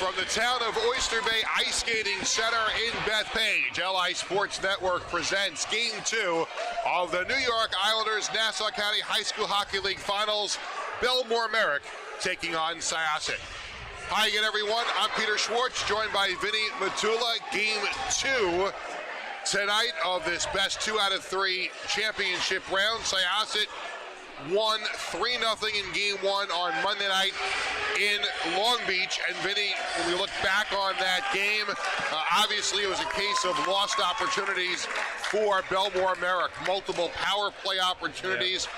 From the town of Oyster Bay Ice Skating Center in Bethpage, LI Sports Network presents Game 2 of the New York Islanders Nassau County High School Hockey League Finals. Bellmore Merrick taking on Syosset. Hi again, everyone. I'm Peter Schwartz, joined by Vinny Matula. Game 2 tonight of this best 2 out of 3 championship round. Syosset won 3-0 in Game 1 on Monday night in Long Beach. And Vinny, when we look back on that game, obviously it was a case of lost opportunities for Bellmore Merrick. Multiple power play opportunities,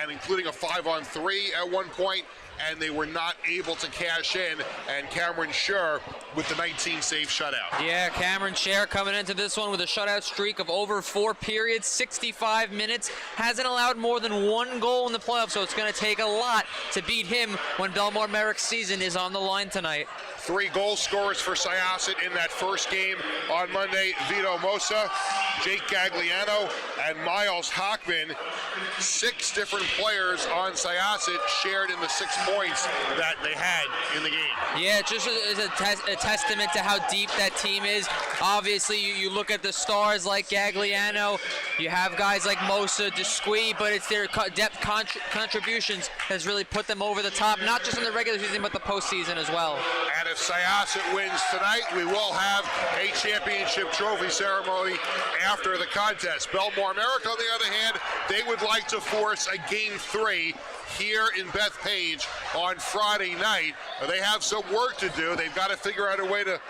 and including a 5-on-3 at one point, and they were not able to cash in. And Cameron Scher with the 19-save shutout. Yeah, Cameron Scher coming into this one with a shutout streak of over 4 periods, 65 minutes. Hasn't allowed more than 1 goal in the playoffs, so it's going to take a lot to beat him when Bellmore Merrick's season is on the line tonight. 3 goal scorers for Syosset in that first game on Monday: Vito Mosa, Jake Gagliano, and Miles Hockman. 6 different players on Syosset shared in the 6 points that they had in the game. Yeah, just as a testament to how deep that team is. Obviously, you look at the stars like Gagliano, you have guys like Mosa, Desqui, but it's their depth contributions has really put them over the top, not just in the regular season, but the postseason as well. And if Syosset wins tonight, we will have a championship trophy ceremony after the contest. Bellmore Merrick, on the other hand, they would like to force a Game 3 here in Bethpage on Friday night. They have some work to do. They've got to figure out a way to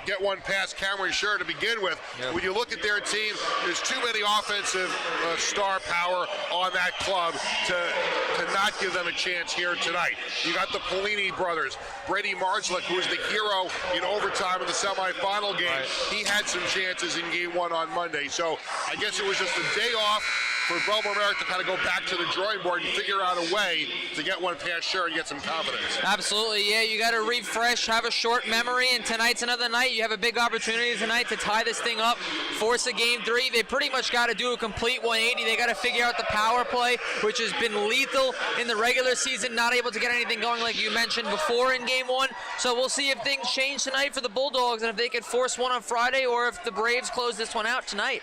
get one past Cameron Scher to begin with. Yep. When you look at their team, there's too many offensive star power on that club to not give them a chance here tonight. You got the Polini brothers. Brady Marslick, who was the hero in overtime in the semifinal game, he had some chances in Game 1 on Monday. So I guess it was just a day off for Bellmore Merrick to kind of go back to the drawing board and figure out a way to get one past Scher and get some confidence. Absolutely, yeah. You got to refresh, have a short memory, and tonight's another night. You have a big opportunity tonight to tie this thing up, force a Game 3. They pretty much got to do a complete 180. They got to figure out the power play, which has been lethal in the regular season, not able to get anything going like you mentioned before in Game 1. So we'll see if things change tonight for the Bulldogs and if they can force one on Friday or if the Braves close this one out tonight.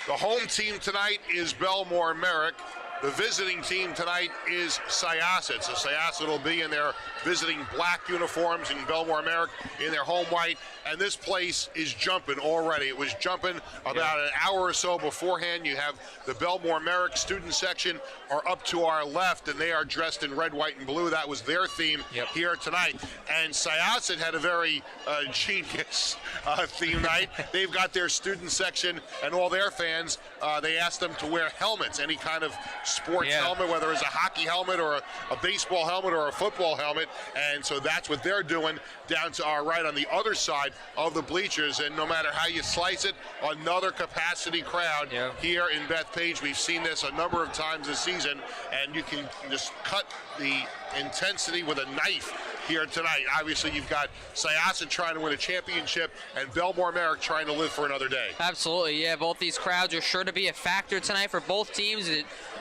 The home team tonight is Bellmore Merrick. The visiting team tonight is Syosset. So Syosset will be in their visiting black uniforms and Bellmore Merrick in their home white. And this place is jumping already. It was jumping about an hour or so beforehand. You have the Bellmore Merrick student section are up to our left, and they are dressed in red, white, and blue. That was their theme here tonight. And Syosset had a very genius theme night. They've got their student section and all their fans. They asked them to wear helmets, any kind of sports helmet, whether it's a hockey helmet or a baseball helmet or a football helmet. And so that's what they're doing down to our right on the other side of the bleachers. And no matter how you slice it, another capacity crowd here in Bethpage. We've seen this a number of times this season, and you can just cut the intensity with a knife here tonight. Obviously, you've got Syosset trying to win a championship and Bellmore Merrick trying to live for another day. Absolutely, yeah. Both these crowds are sure to be a factor tonight for both teams.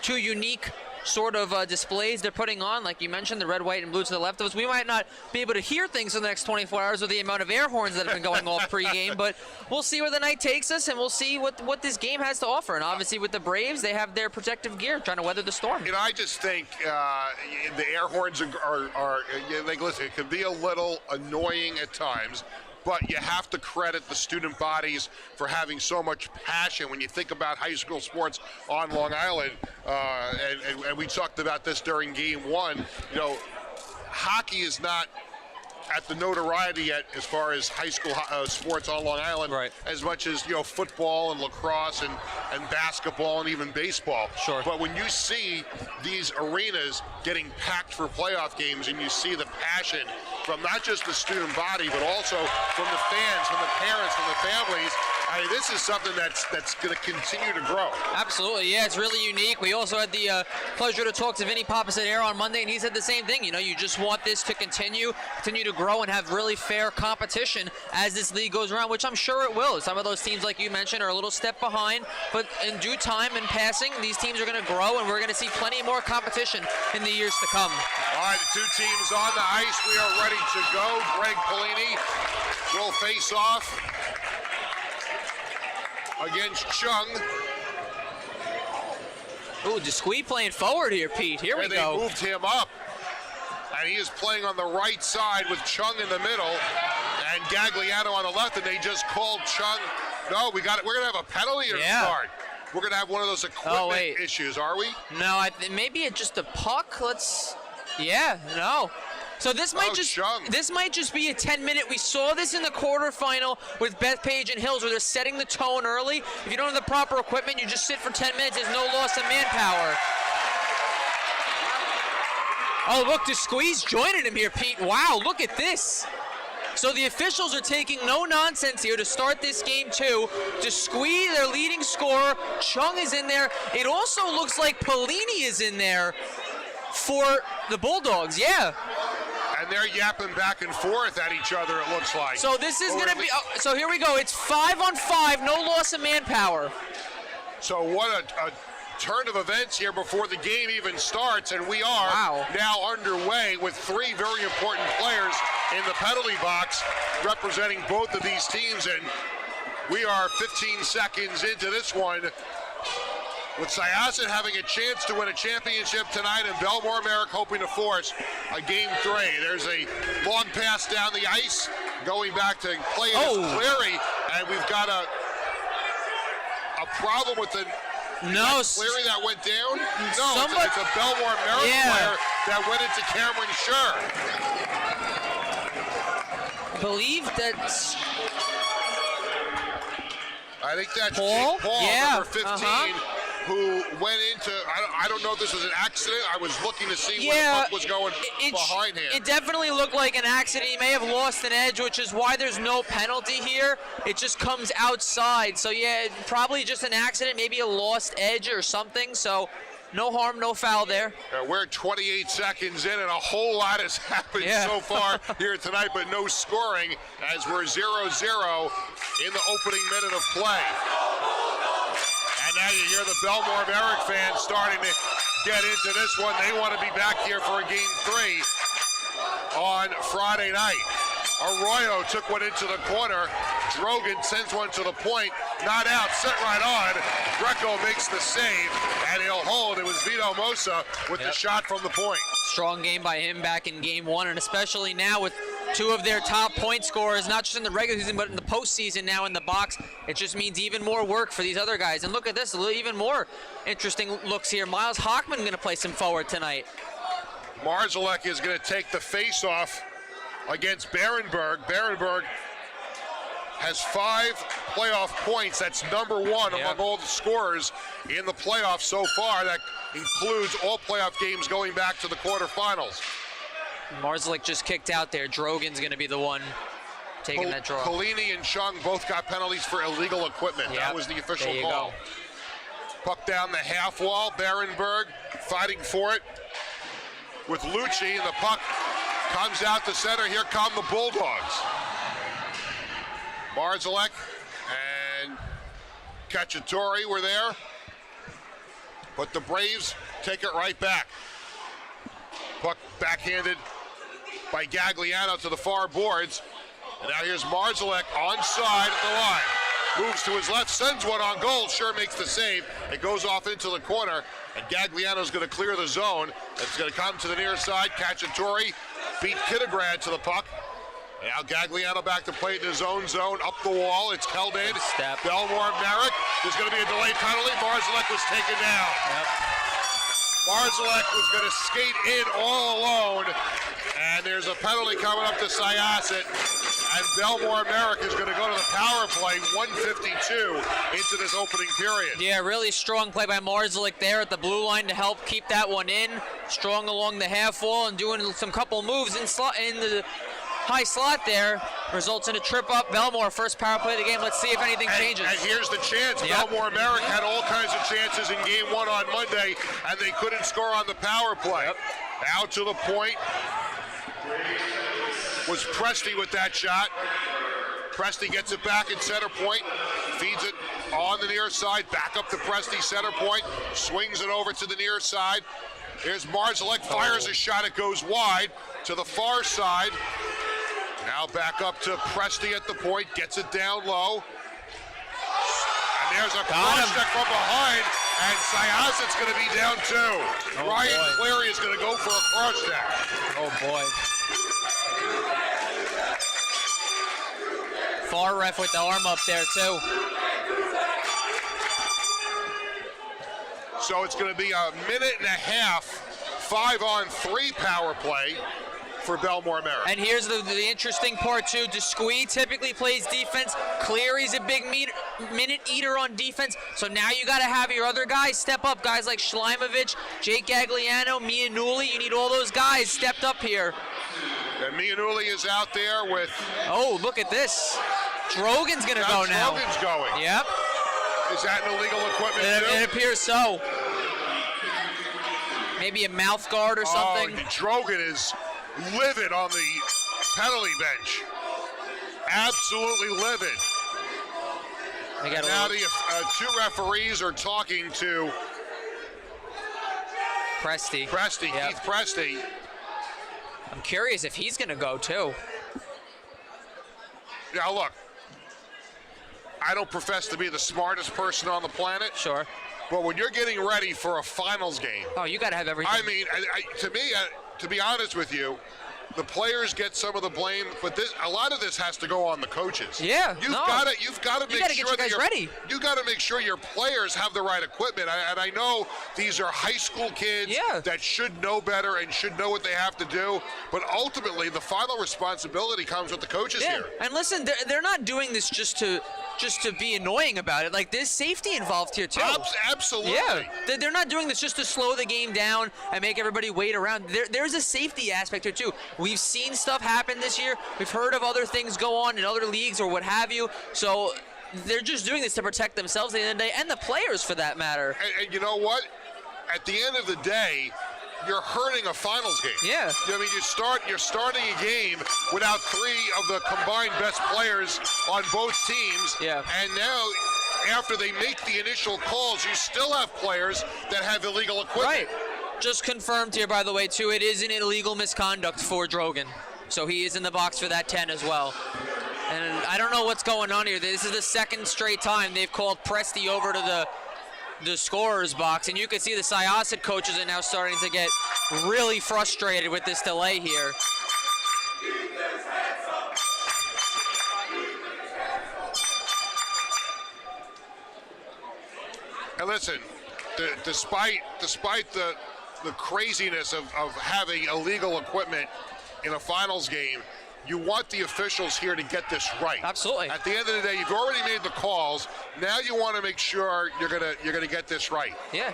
2 unique sort of displays they're putting on. Like you mentioned, the red, white, and blue to the left of us. We might not be able to hear things in the next 24 hours with the amount of air horns that have been going off pregame, but we'll see where the night takes us, and we'll see what this game has to offer. And obviously with the Braves, they have their protective gear trying to weather the storm. You know, I just think the air horns are like, listen, it can be a little annoying at times, but you have to credit the student bodies for having so much passion when you think about high school sports on Long Island. And we talked about this during Game 1. You know, hockey is not at the notoriety yet as far as high school sports on Long Island, as much as, you know, football and lacrosse and basketball and even baseball. Sure. But when you see these arenas getting packed for playoff games and you see the passion from not just the student body, but also from the fans, from the parents, from the families, This is something that's going to continue to grow. Absolutely, yeah, it's really unique. We also had the pleasure to talk to Vinny Pappas at Air on Monday, and he said the same thing. You know, you just want this to continue to grow and have really fair competition as this league goes around, which I'm sure it will. Some of those teams, like you mentioned, are a little step behind, but in due time and passing, these teams are going to grow, and we're going to see plenty more competition in the years to come. All right, the two teams on the ice. We are ready to go. Greg Polini will face off against Chung. Ooh, Desquie playing forward here, Pete. Here we go. They moved him up, and he is playing on the right side with Chung in the middle and Gagliano on the left, and they just called Chung. No, we're going to have a penalty to start. We're going to have one of those equipment issues, are we? No, maybe it's just a puck. No. So this might just be a 10-minute. We saw this in the quarterfinal with Bethpage and Hills, where they're setting the tone early. If you don't have the proper equipment, you just sit for 10 minutes. There's no loss of manpower. Oh, look, Desquie's joining him here, Pete. Wow, look at this. So the officials are taking no nonsense here to start this game too. Desquie, their leading scorer. Chung is in there. It also looks like Polini is in there for the Bulldogs, yeah. And they're yapping back and forth at each other, it looks like. So this is going to be, so here we go. It's 5-on-5, no loss of manpower. So what a turn of events here before the game even starts, and we are now underway with three very important players in the penalty box representing both of these teams, and we are 15 seconds into this one, with Syosset having a chance to win a championship tonight and Bellmore Merrick hoping to force a game 3. There's a long pass down the ice, going back to play it as Cleary, and we've got a problem with the Cleary that went down? No, it's a Bellmore Merrick player that went into Cameron Scher. Believe that's... I think that's Paul, number 15, who went into, I don't know if this was an accident. I was looking to see where the puck was going behind him. It definitely looked like an accident. He may have lost an edge, which is why there's no penalty here. It just comes outside. So, yeah, probably just an accident, maybe a lost edge or something. So, no harm, no foul there. We're 28 seconds in, and a whole lot has happened so far here tonight, but no scoring as we're 0-0 in the opening minute of play. And now you hear the Bellmore Merrick fans starting to get into this one. They want to be back here for a game 3 on Friday night. Arroyo took one into the corner. Drogan sends one to the point. Not out, set right on. Greco makes the save, and he'll hold. It was Vito Mosa with the shot from the point. Strong game by him back in game 1, and especially now with two of their top point scorers, not just in the regular season, but in the postseason now in the box. It just means even more work for these other guys. And look at this, even more interesting looks here. Miles Hockman going to play some forward tonight. Marzalek is going to take the face-off against Berenberg. Berenberg has 5 playoff points. That's number 1 among all the scorers in the playoffs so far. That includes all playoff games going back to the quarterfinals. Marzalek just kicked out there. Drogan's going to be the one taking that draw. Polini and Chung both got penalties for illegal equipment. That was the official call. Puck down the half wall. Berenberg fighting for it with Lucci, and the puck comes out to center. Here come the Bulldogs. Marzalek and Cacciatore were there, but the Braves take it right back. Puck backhanded by Gagliano to the far boards. And now here's Marzalek onside at the line. Moves to his left, sends one on goal. Sure makes the save. It goes off into the corner, and Gagliano's going to clear the zone. It's going to come to the near side. Cacciatore beat Kittograd to the puck. Now Gagliano back to play in his own zone, up the wall. It's held in. Bellmore Merrick. There's going to be a delayed penalty. Marzalek was taken down. Marzalek was going to skate in all alone, and there's a penalty coming up to Syosset, and Bellmore Merrick is going to go to the power play, 1:52 into this opening period. Yeah, really strong play by Marzalek there at the blue line to help keep that one in. Strong along the half wall and doing some couple moves in the high slot there. Results in a trip up. Bellmore, first power play of the game. Let's see if anything changes. And here's the chance. Yep. Bellmore Merrick had all kinds of chances in game 1 on Monday, and they couldn't score on the power play. Yep. Out to the point was Presti with that shot. Presti gets it back at center point, feeds it on the near side, back up to Presti, center point, swings it over to the near side. Here's Marszalek, fires a shot, it goes wide to the far side. Now back up to Presti at the point, gets it down low. And there's a cross check from behind, and Syosset's going to be down 2. Ryan Cleary is going to go for a cross check. Oh boy. Far ref with the arm up there too. So it's going to be a minute and a half, 5-on-3 power play for Bellmore Merrick. And here's the interesting part too. Desquee typically plays defense. Cleary's a big minute eater on defense. So now you got to have your other guys step up. Guys like Schleimovich, Jake Gagliano, Mianulli. You need all those guys stepped up here. And Mianulli is out there with... Oh, look at this. Drogan's going to go now. Drogan's going. Yep. Is that an illegal equipment too? It appears so. Maybe a mouth guard or something. Drogan is livid on the penalty bench. Absolutely livid. Now the 2 referees are talking to Presti. Yep. Keith Presti. I'm curious if he's going to go too. Now look, I don't profess to be the smartest person on the planet. Sure. But when you're getting ready for a finals game, oh, you got to have everything. I mean, to me, to be honest with you, the players get some of the blame, but a lot of this has to go on the coaches. Yeah, you've got to make sure get you guys ready. You got to make sure your players have the right equipment. And I know these are high school kids that should know better and should know what they have to do. But ultimately, the final responsibility comes with the coaches here. And listen, they're not doing this just to be annoying about it. Like, there's safety involved here too. Absolutely. Yeah, they're not doing this just to slow the game down and make everybody wait around. There's a safety aspect here too. We've seen stuff happen this year. We've heard of other things go on in other leagues or what have you. So they're just doing this to protect themselves at the end of the day and the players for that matter. And you know what? At the end of the day, you're hurting a finals game. Yeah. I mean, you're starting a game without 3 of the combined best players on both teams. Yeah. And now, after they make the initial calls, you still have players that have illegal equipment. Right. Just confirmed here, by the way, too, it is an illegal misconduct for Drogan. So he is in the box for that 10 as well. And I don't know what's going on here. This is the 2nd straight time they've called Presti over to the scorer's box. And you can see the Syosset coaches are now starting to get really frustrated with this delay here. And listen, despite the craziness of having illegal equipment in a finals game, you want the officials here to get this right. Absolutely. At the end of the day, you've already made the calls. Now you want to make sure you're gonna get this right. Yeah.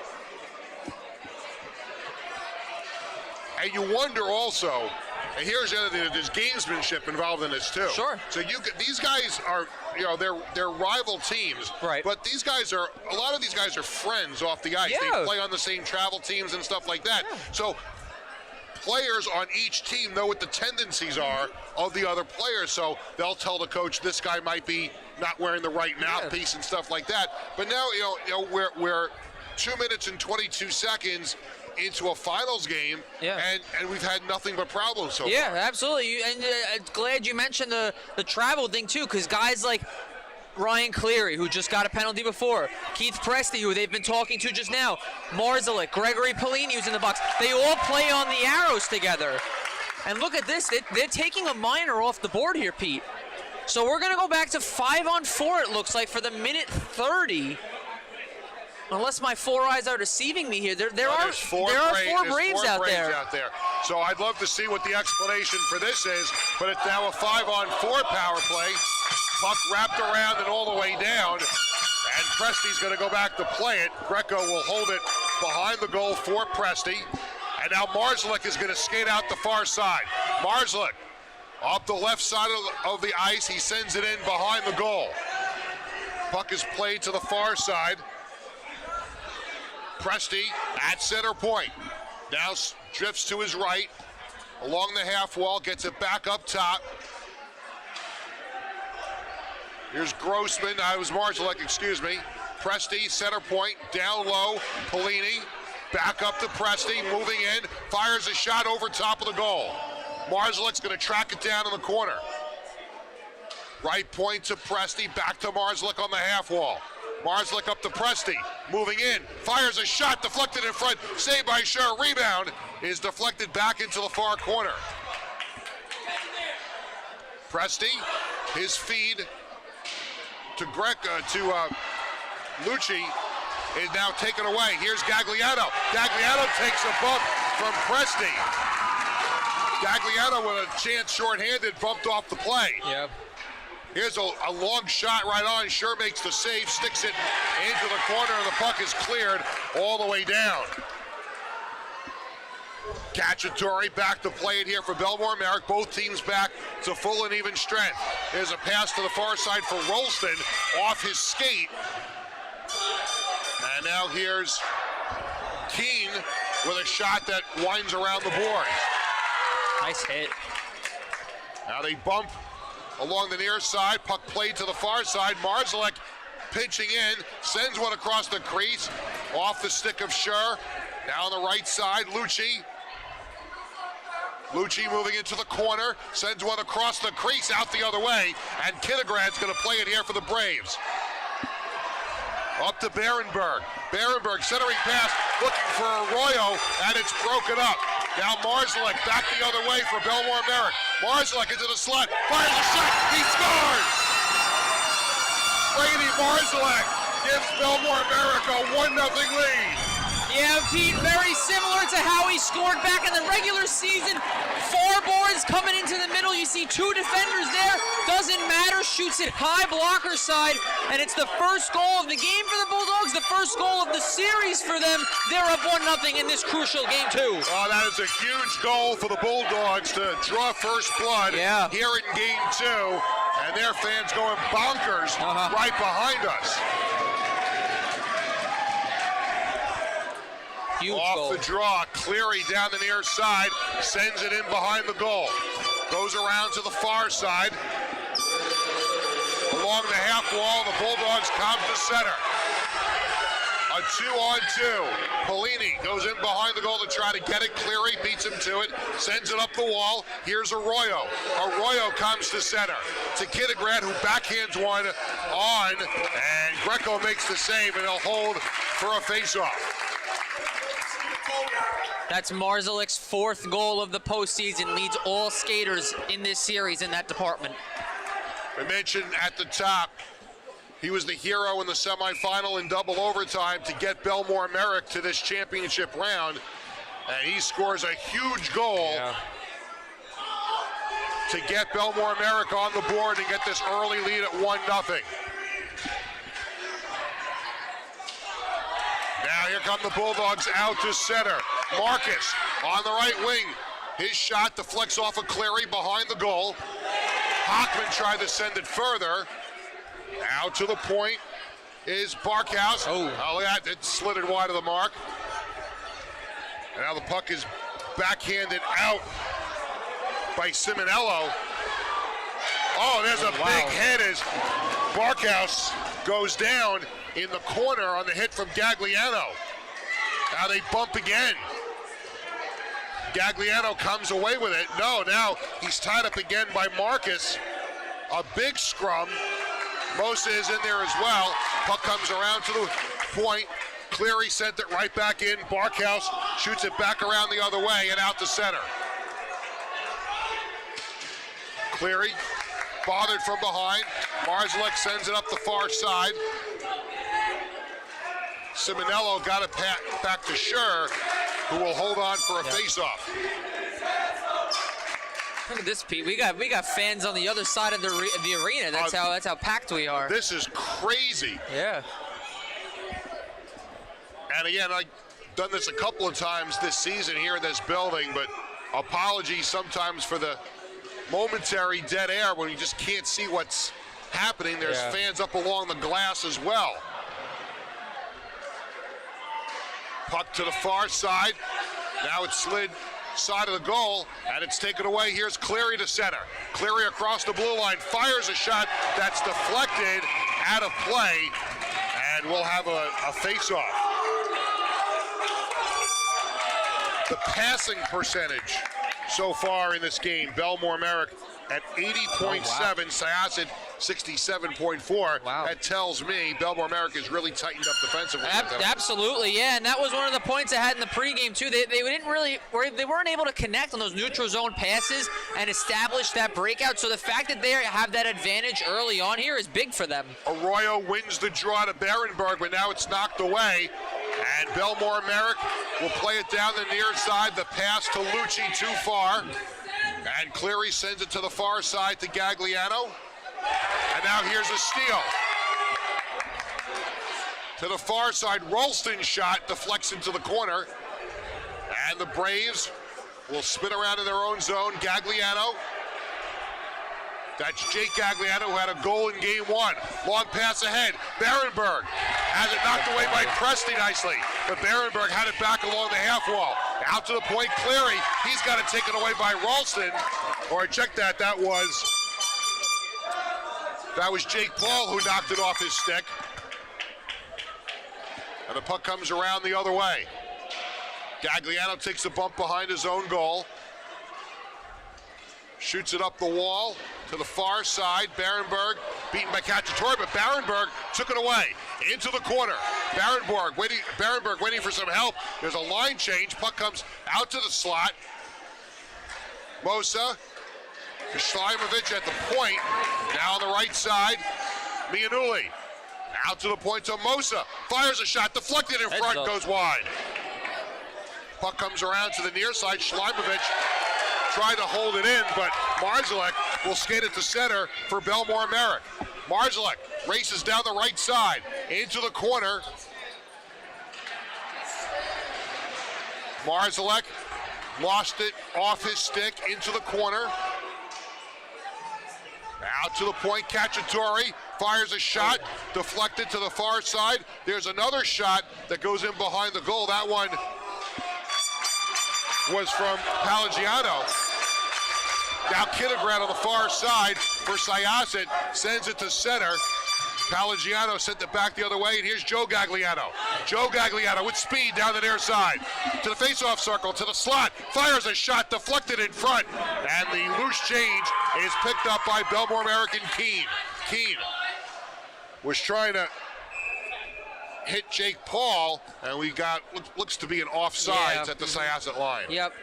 And you wonder also, and here's the other thing, there's gamesmanship involved in this too. Sure. So these guys are, they're rival teams. Right. But a lot of these guys are friends off the ice. Yeah. They play on the same travel teams and stuff like that. Yeah. So players on each team know what the tendencies are of the other players. So they'll tell the coach this guy might be not wearing the right mouthpiece and stuff like that. But now, we're 2 minutes and 22 seconds into a finals game, and we've had nothing but problems so far. Yeah, absolutely. And glad you mentioned the travel thing too, because guys like Ryan Cleary, who just got a penalty before, Keith Presti, who they've been talking to just now, Marszalek, Gregory Polini, who's in the box, they all play on the arrows together. And look at this, they're taking a minor off the board here, Pete. So we're going to go back to 5-on-4, it looks like, for the minute 30. Unless my 4 eyes are deceiving me here, there are four Braves out there. So I'd love to see what the explanation for this is, but it's now a 5-on-4 power play. Puck wrapped around and all the way down, and Presti's going to go back to play it. Greco will hold it behind the goal for Presti, and now Marszalek is going to skate out the far side. Marszalek Up the left side of the ice, he sends it in behind the goal. Puck is played to the far side. Presti at center point. Now drifts to his right, along the half wall, gets it back up top. Here's Grossman, Marszalek, excuse me. Presti, center point, down low, Polini, back up to Presti, moving in, fires a shot over top of the goal. Marszalek's gonna track it down in the corner. Right point to Presti, back to Marszalek on the half wall. Marszalek up to Presti, moving in, fires a shot, deflected in front, saved by Scher, rebound is deflected back into the far corner. Presti, his feed to Lucci is now taken away. Here's Gagliano. Gagliano takes a bump from Presti. Gagliano with a chance shorthanded, bumped off the play. Yep. Here's a long shot right on. Scher makes the save, sticks it into the corner, and the puck is cleared all the way down. Cacciatore back to play it here for Bellmore Merrick. Both teams back to full and even strength. There's a pass to the far side for Rolston off his skate. And now here's Keene with a shot that winds around the boards. Nice hit. Now they bump along the near side. Puck played to the far side. Marszalek pitching in, sends one across the crease, off the stick of Scher. Now on the right side, Lucci. Lucci moving into the corner, sends one across the crease, out the other way, and Kinnegrad's going to play it here for the Braves. Up to Berenberg. Berenberg centering pass, looking for Arroyo, and it's broken up. Now Marszalek back the other way for Bellmore Merrick. Marszalek into the slot, fires a shot, he scores! Brady Marszalek gives Bellmore Merrick a 1-0 lead. Yeah, Pete, very similar to how he scored back in the regular season. 4 boards coming into the middle. You see 2 defenders there. Doesn't matter. Shoots it high blocker side. And it's the first goal of the game for the Bulldogs. The first goal of the series for them. They're up 1-0 in this crucial game, too. Oh, that is a huge goal for the Bulldogs to draw first blood here in game 2. And their fans going bonkers right behind us. Huge Off goal. the draw, Cleary down the near side, sends it in behind the goal. Goes around to the far side. Along the half wall, the Bulldogs come to center. A 2-on-2. Polini goes in behind the goal to try to get it. Cleary beats him to it, sends it up the wall. Here's Arroyo. Arroyo comes to center. To Kinnegrat, who backhands one on, and Greco makes the save, and he'll hold for a face-off. That's Marszalek's 4th goal of the postseason, leads all skaters in this series in that department. We mentioned at the top, he was the hero in the semifinal in double overtime to get Bellmore Merrick to this championship round, and he scores a huge goal to get Bellmore Merrick on the board and get this early lead at 1-0. Now here come the Bulldogs out to center. Marcus on the right wing. His shot deflects off of Cleary behind the goal. Hockman tried to send it further. Out to the point is Barkhouse. It slid it wide of the mark. And now the puck is backhanded out by Simonello. Oh, there's a big hit as Barkhouse goes down in the corner on the hit from Gagliano. Now they bump again. Gagliano comes away with it. No, now he's tied up again by Marcus. A big scrum. Mosa is in there as well. Puck comes around to the point. Cleary sent it right back in. Barkhouse shoots it back around the other way and out to center. Cleary bothered from behind. Marszalek sends it up the far side. Simonello got it back to Scher, who will hold on for a face-off. Look at this, Pete. We got fans on the other side of the arena. That's how packed we are. This is crazy. Yeah. And again, I've done this a couple of times this season here in this building, but apologies sometimes for the momentary dead air when you just can't see what's happening. There's fans up along the glass as well. Puck to the far side. Now it's slid side of the goal, and it's taken away. Here's Cleary to center. Cleary across the blue line, fires a shot that's deflected out of play, and we'll have a face-off. The passing percentage so far in this game, Bellmore Merrick at 80.7, Syosset 67.4. Wow. That tells me Bellmore Merrick has really tightened up defensively. Absolutely, yeah, and that was one of the points I had in the pregame too. They weren't able to connect on those neutral zone passes and establish that breakout. So the fact that they have that advantage early on here is big for them. Arroyo wins the draw to Berenberg, but now it's knocked away. And Bellmore Merrick will play it down the near side. The pass to Lucci too far. And Cleary sends it to the far side to Gagliano. And now here's a steal. To the far side, Ralston's shot deflects into the corner. And the Braves will spin around in their own zone. Gagliano. That's Jake Gagliano, who had a goal in game one. Long pass ahead. Berenberg has it knocked away by Presti nicely. But Berenberg had it back along the half wall. Out to the point, Cleary. He's got it taken away by Ralston. Or check that, that was Jake Paul who knocked it off his stick. And the puck comes around the other way. Gagliano takes a bump behind his own goal. Shoots it up the wall to the far side. Berenberg beaten by Cacciatore, but Berenberg took it away into the corner. Berenberg waiting for some help. There's a line change. Puck comes out to the slot. Mosa, Slimovic at the point. Now on the right side, Mianulli. Out to the point to Mosa. Fires a shot, deflected in front, goes wide. Puck comes around to the near side. Slimovic tried to hold it in, but Marzalek will skate it to center for Bellmore Merrick. Marzalek races down the right side into the corner. Marzalek lost it off his stick into the corner. Out to the point, Cacciatore fires a shot, deflected to the far side. There's another shot that goes in behind the goal. That one was from Palagiano. Now Kinnegrat on the far side for Syosset, sends it to center. Palagiano sent it back the other way, and here's Joe Gagliano. Joe Gagliano with speed down the near side. To the face-off circle, to the slot, fires a shot, deflected in front, and the loose change is picked up by Bellmore Merrick and Keene. Keene was trying to hit Jake Paul, and we got, looks to be an offsides at the Syosset line. Yep.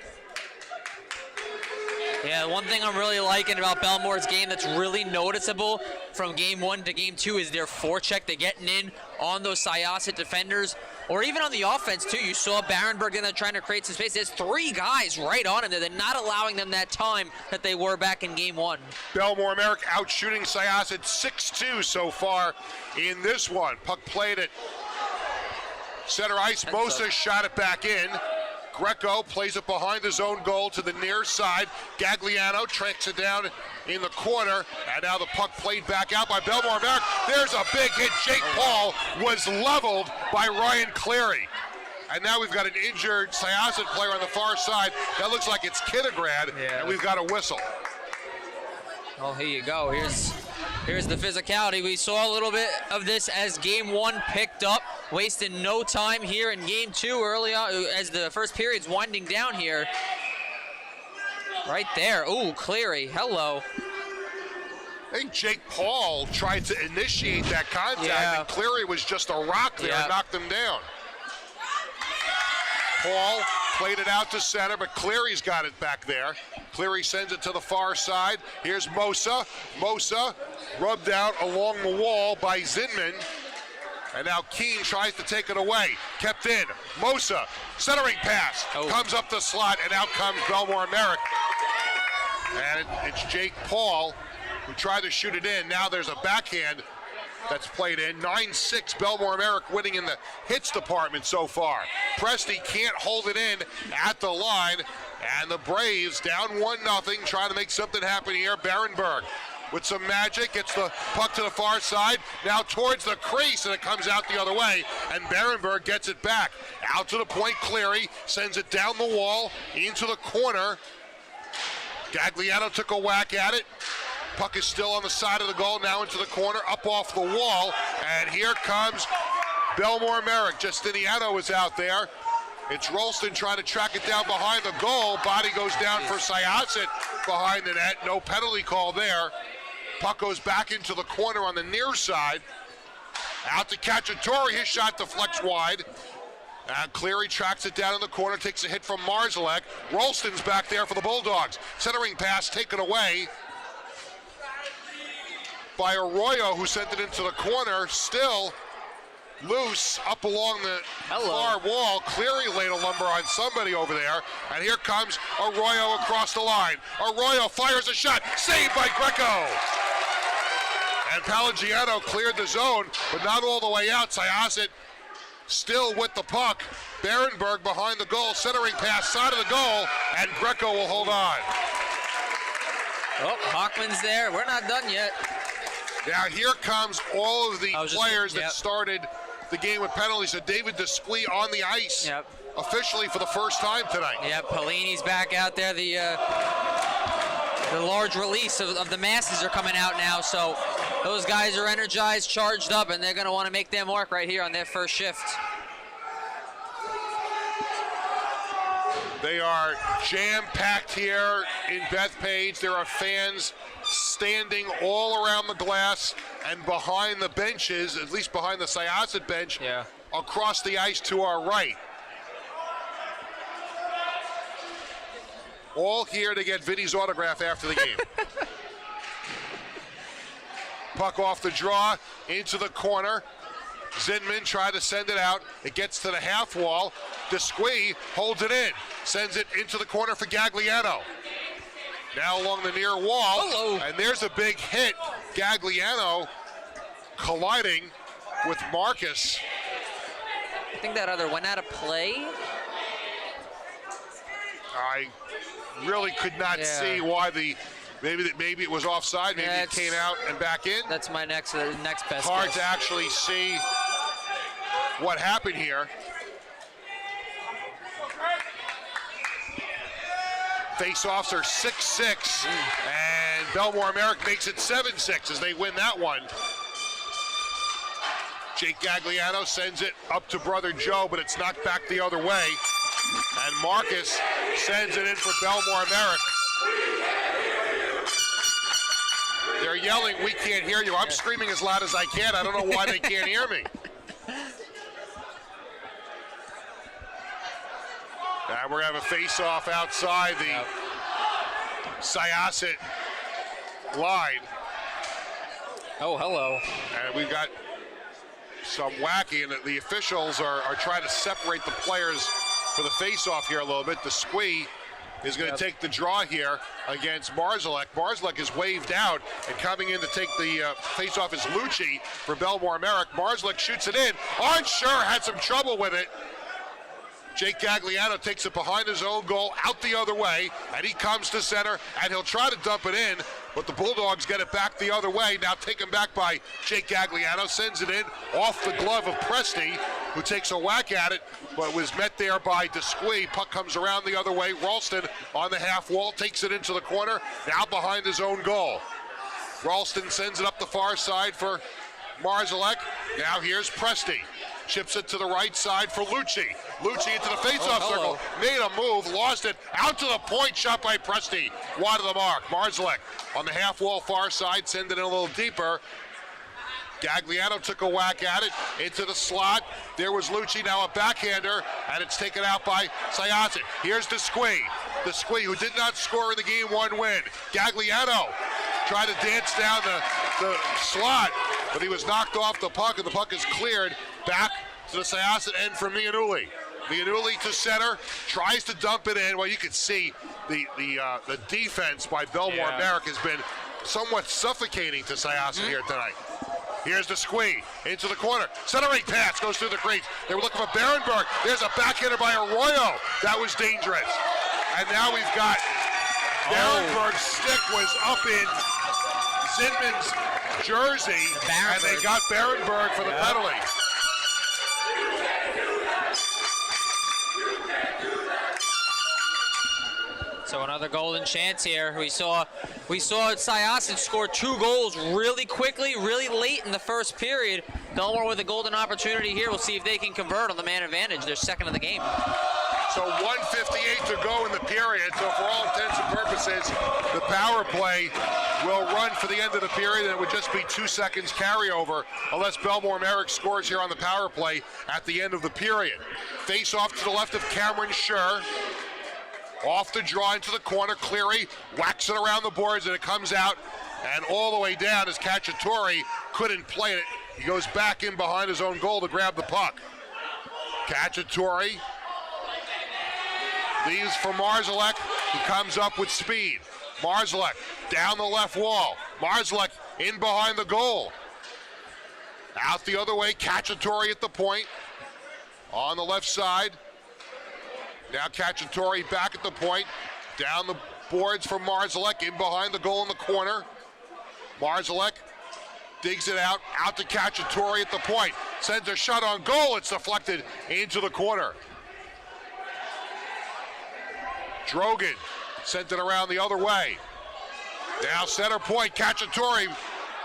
Yeah, one thing I'm really liking about Bellmore's game that's really noticeable from game one to game two is their forecheck. They're getting in on those Syosset defenders, or even on the offense too. You saw Berenberg in there trying to create some space. There's three guys right on him there. They're not allowing them that time that they were back in game one. Bellmore Merrick out shooting Syosset 6-2 so far in this one. Puck played at center ice. Mosa shot it back in. Greco plays it behind his own goal to the near side. Gagliano tracks it down in the corner, and now the puck played back out by Bellmore Merrick. There's a big hit. Jake Paul was leveled by Ryan Cleary. And now we've got an injured Syosset player on the far side. That looks like it's Kinnegrat, and we've got a whistle. Oh, here you go. Here's the physicality. We saw a little bit of this as game one picked up, wasting no time here in game two early on as the first period's winding down here. Right there. Ooh, Cleary. Hello. I think Jake Paul tried to initiate that contact, and Cleary was just a rock there and knocked him down. Paul played it out to center, but Cleary's got it back there. Cleary sends it to the far side. Here's Mosa. Mosa rubbed out along the wall by Zinman. And now Keene tries to take it away. Kept in. Mosa, centering pass. Comes up the slot, and out comes Bellmore Merrick. And it's Jake Paul who tried to shoot it in. Now there's a backhand that's played in. 9-6, Bellmore Merrick winning in the hits department so far. Presti can't hold it in at the line. And the Braves down 1-0, trying to make something happen here. Berenberg with some magic, gets the puck to the far side, now towards the crease, and it comes out the other way, and Berenberg gets it back. Out to the point, Cleary sends it down the wall, into the corner. Gagliano took a whack at it. Puck is still on the side of the goal, now into the corner, up off the wall, and here comes Bellmore Merrick. Justiniano is out there. It's Rolston trying to track it down behind the goal. Body goes down for Syosset behind the net. No penalty call there. Puck goes back into the corner on the near side. Out to Cacciatore. His shot deflects wide. And Cleary tracks it down in the corner, takes a hit from Marzalek. Rolston's back there for the Bulldogs. Centering pass taken away by Arroyo, who sent it into the corner. Still loose up along the far wall. Cleary laid a lumber on somebody over there. And here comes Arroyo across the line. Arroyo fires a shot. Saved by Greco. And Palagiano cleared the zone, but not all the way out. Syosset still with the puck. Berenberg behind the goal. Centering pass, side of the goal. And Greco will hold on. Oh, Hockman's there. We're not done yet. Now here comes all of the players that started the game with penalties. So David Desquie on the ice officially for the first time tonight. Yeah, Pellini's back out there. The large release of the masses are coming out now, so those guys are energized, charged up, and they're going to want to make their mark right here on their first shift. They are jam-packed here in Bethpage. There are fans standing all around the glass and behind the benches, at least behind the Syosset bench, across the ice to our right. All here to get Vinny's autograph after the game. Puck off the draw, into the corner. Zinman tried to send it out. It gets to the half wall. Desquie holds it in, sends it into the corner for Gagliano. Now along the near wall, and there's a big hit. Gagliano colliding with Marcus. I think that either went out of play. I really could not see why maybe it was offside. Maybe it came out and back in. That's my next best. Hard guess. to actually see what happened here. Face-offs are 6-6, and Bellmore Merrick makes it 7-6 as they win that one. Jake Gagliano sends it up to brother Joe, but it's knocked back the other way. And Marcus sends it in for Bellmore Merrick. They're yelling, "We can't hear you." I'm screaming as loud as I can. I don't know why they can't hear me. And we're going to have a face-off outside the Syosset line. Oh, hello. And we've got some wacky, and the officials are trying to separate the players for the face-off here a little bit. The Squee is going to take the draw here against Marzalek. Marzalek is waved out, and coming in to take the face-off is Lucci for Bellmore Merrick. Marzalek shoots it in. Unsure had some trouble with it. Jake Gagliano takes it behind his own goal, out the other way, and he comes to center, and he'll try to dump it in, but the Bulldogs get it back the other way. Now taken back by Jake Gagliano, sends it in off the glove of Presti, who takes a whack at it, but was met there by Desquie. Puck comes around the other way. Ralston on the half wall, takes it into the corner, now behind his own goal. Ralston sends it up the far side for Marzalek. Now here's Presti. Chips it to the right side for Lucci. Lucci into the face-off circle. Made a move, lost it. Out to the point, shot by Presti. Wide of the mark. Marzalek on the half wall far side, send it in a little deeper. Gagliano took a whack at it, into the slot. There was Lucci, now a backhander, and it's taken out by Syosset. Here's Desquie. Desquie, who did not score in the Game 1 win. Gagliano tried to dance down the slot, but he was knocked off the puck, and the puck is cleared back to the Syosset end for Mianulli. Mianulli to center, tries to dump it in. Well, you can see the defense by Bellmore Merrick has been somewhat suffocating to Syosset here tonight. Here's the Squee into the corner. Centering pass goes through the crease. They were looking for Berenberg. There's a backhander by Arroyo. That was dangerous. And now we've got Berenberg's stick was up in Zinman's jersey, and they got Berenberg for the penalty. So another golden chance here. We saw Syosset score 2 goals really quickly, really late in the first period. Bellmore with a golden opportunity here. We'll see if they can convert on the man advantage. They're second of the game. So 1:58 to go in the period. So for all intents and purposes, the power play will run for the end of the period, and it would just be 2 seconds carryover unless Bellmore Merrick scores here on the power play at the end of the period. Face off to the left of Cameron Scher. Off the draw into the corner, Cleary whacks it around the boards, and it comes out and all the way down as Cacciatore couldn't play it. He goes back in behind his own goal to grab the puck. Cacciatore leaves for Marzalek, who comes up with speed. Marzalek down the left wall. Marzalek in behind the goal. Out the other way, Cacciatore at the point. On the left side. Now Cacciatore back at the point. Down the boards for Marzalek, in behind the goal in the corner. Marzalek digs it out to Cacciatore at the point. Sends a shot on goal, it's deflected into the corner. Drogan sent it around the other way. Now center point, Cacciatore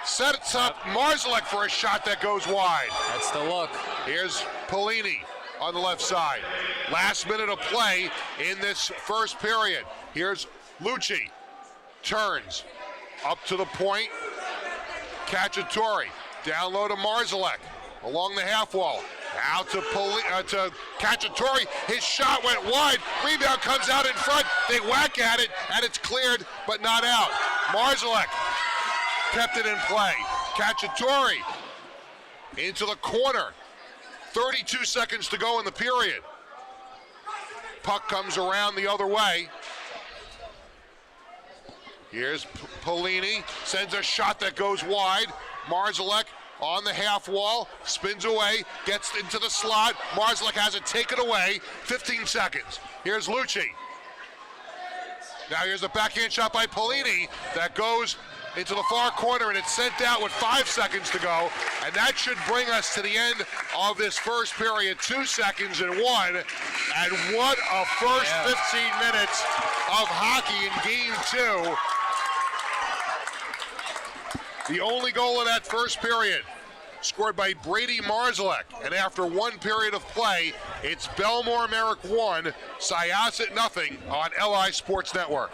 sets up Marzalek for a shot that goes wide. That's the look. Here's Polini on the left side. Last minute of play in this first period. Here's Lucci. Turns up to the point. Cacciatore down low to Marzalek along the half wall. Out to Cacciatore. His shot went wide. Rebound comes out in front. They whack at it, and it's cleared, but not out. Marzalek kept it in play. Cacciatore into the corner. 32 seconds to go in the period. Puck comes around the other way. Here's Polini, sends a shot that goes wide. Marzalek on the half wall, spins away, gets into the slot. Marzalek has it taken away. 15 seconds. Here's Lucci. Now here's a backhand shot by Polini that goes into the far corner, and it's sent out with 5 seconds to go, and that should bring us to the end of this first period. 2 seconds and 1, and what a first 15 minutes of hockey in game 2. The only goal in that first period scored by Brady Marzalek, and after 1 period of play, it's Bellmore Merrick 1, Syosset 0 on LI Sports Network.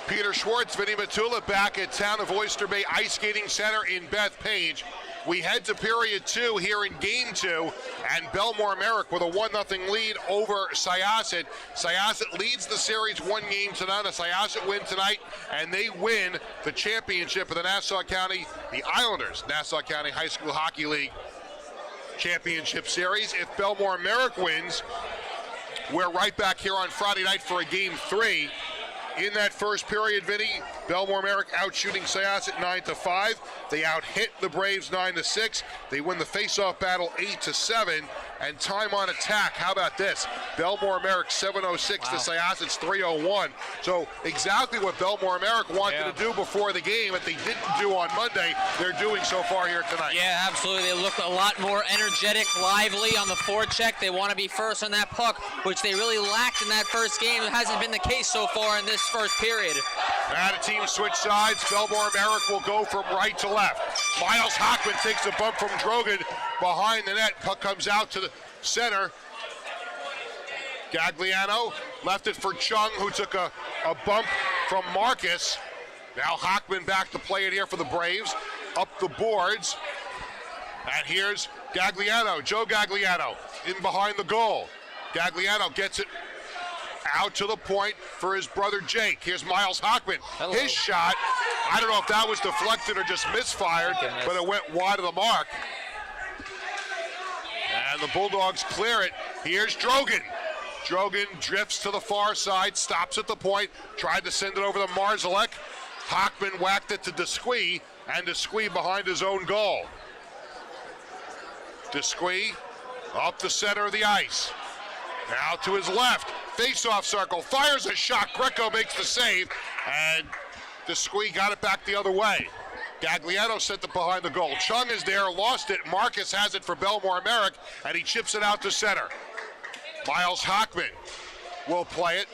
Peter Schwartz, Vinny Matula back at Town of Oyster Bay Ice Skating Center in Bethpage. We head to period 2 here in game 2, and Bellmore Merrick with a 1-0 lead over Syosset. Syosset leads the series 1-0. A Syosset win tonight, and they win the championship of the Nassau County, the Islanders, Nassau County High School Hockey League Championship Series. If Bellmore Merrick wins, we're right back here on Friday night for a game 3. In that first period, Vinny, Bellmore Merrick out-shooting Syosset 9-5. They out-hit the Braves 9-6. They win the face-off battle 8-7. and time on attack. How about this? Bellmore Merrick 7:06 to Syosset's 3:01. So exactly what Bellmore Merrick wanted to do before the game that they didn't do on Monday, they're doing so far here tonight. Yeah, absolutely. They look a lot more energetic, lively on the forecheck. They want to be first on that puck, which they really lacked in that first game. It hasn't been the case so far in this first period. Now the team switch sides. Bellmore Merrick will go from right to left. Miles Hockman takes a bump from Drogan behind the net. Puck comes out to the center. Gagliano left it for Chung, who took a bump from Marcus. Now Hockman back to play it here for the Braves. Up the boards. And here's Gagliano, Joe Gagliano, in behind the goal. Gagliano gets it out to the point for his brother Jake. Here's Miles Hockman. Hello. His shot, I don't know if that was deflected or just misfired, but it went wide of the mark. And the Bulldogs clear it. Here's Drogan. Drogan drifts to the far side, stops at the point, tried to send it over to Marzalek. Hockman whacked it to Desquie, and Desquie behind his own goal. Desquie up the center of the ice. Now to his left, face-off circle, fires a shot. Greco makes the save, and Desquie got it back the other way. Gagliano sent it behind the goal. Chung is there, lost it. Marcus has it for Bellmore Merrick, and he chips it out to center. Miles Hockman will play it,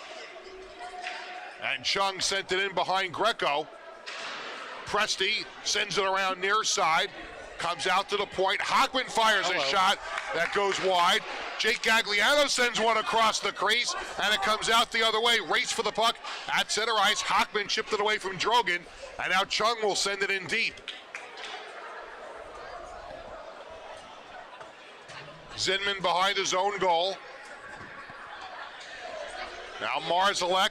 and Chung sent it in behind Greco. Presti sends it around near side, comes out to the point. Hockman fires a shot that goes wide. Jake Gagliano sends one across the crease, and it comes out the other way. Race for the puck at center ice. Hockman chipped it away from Drogan, and now Chung will send it in deep. Zinman behind his own goal. Now Marzalek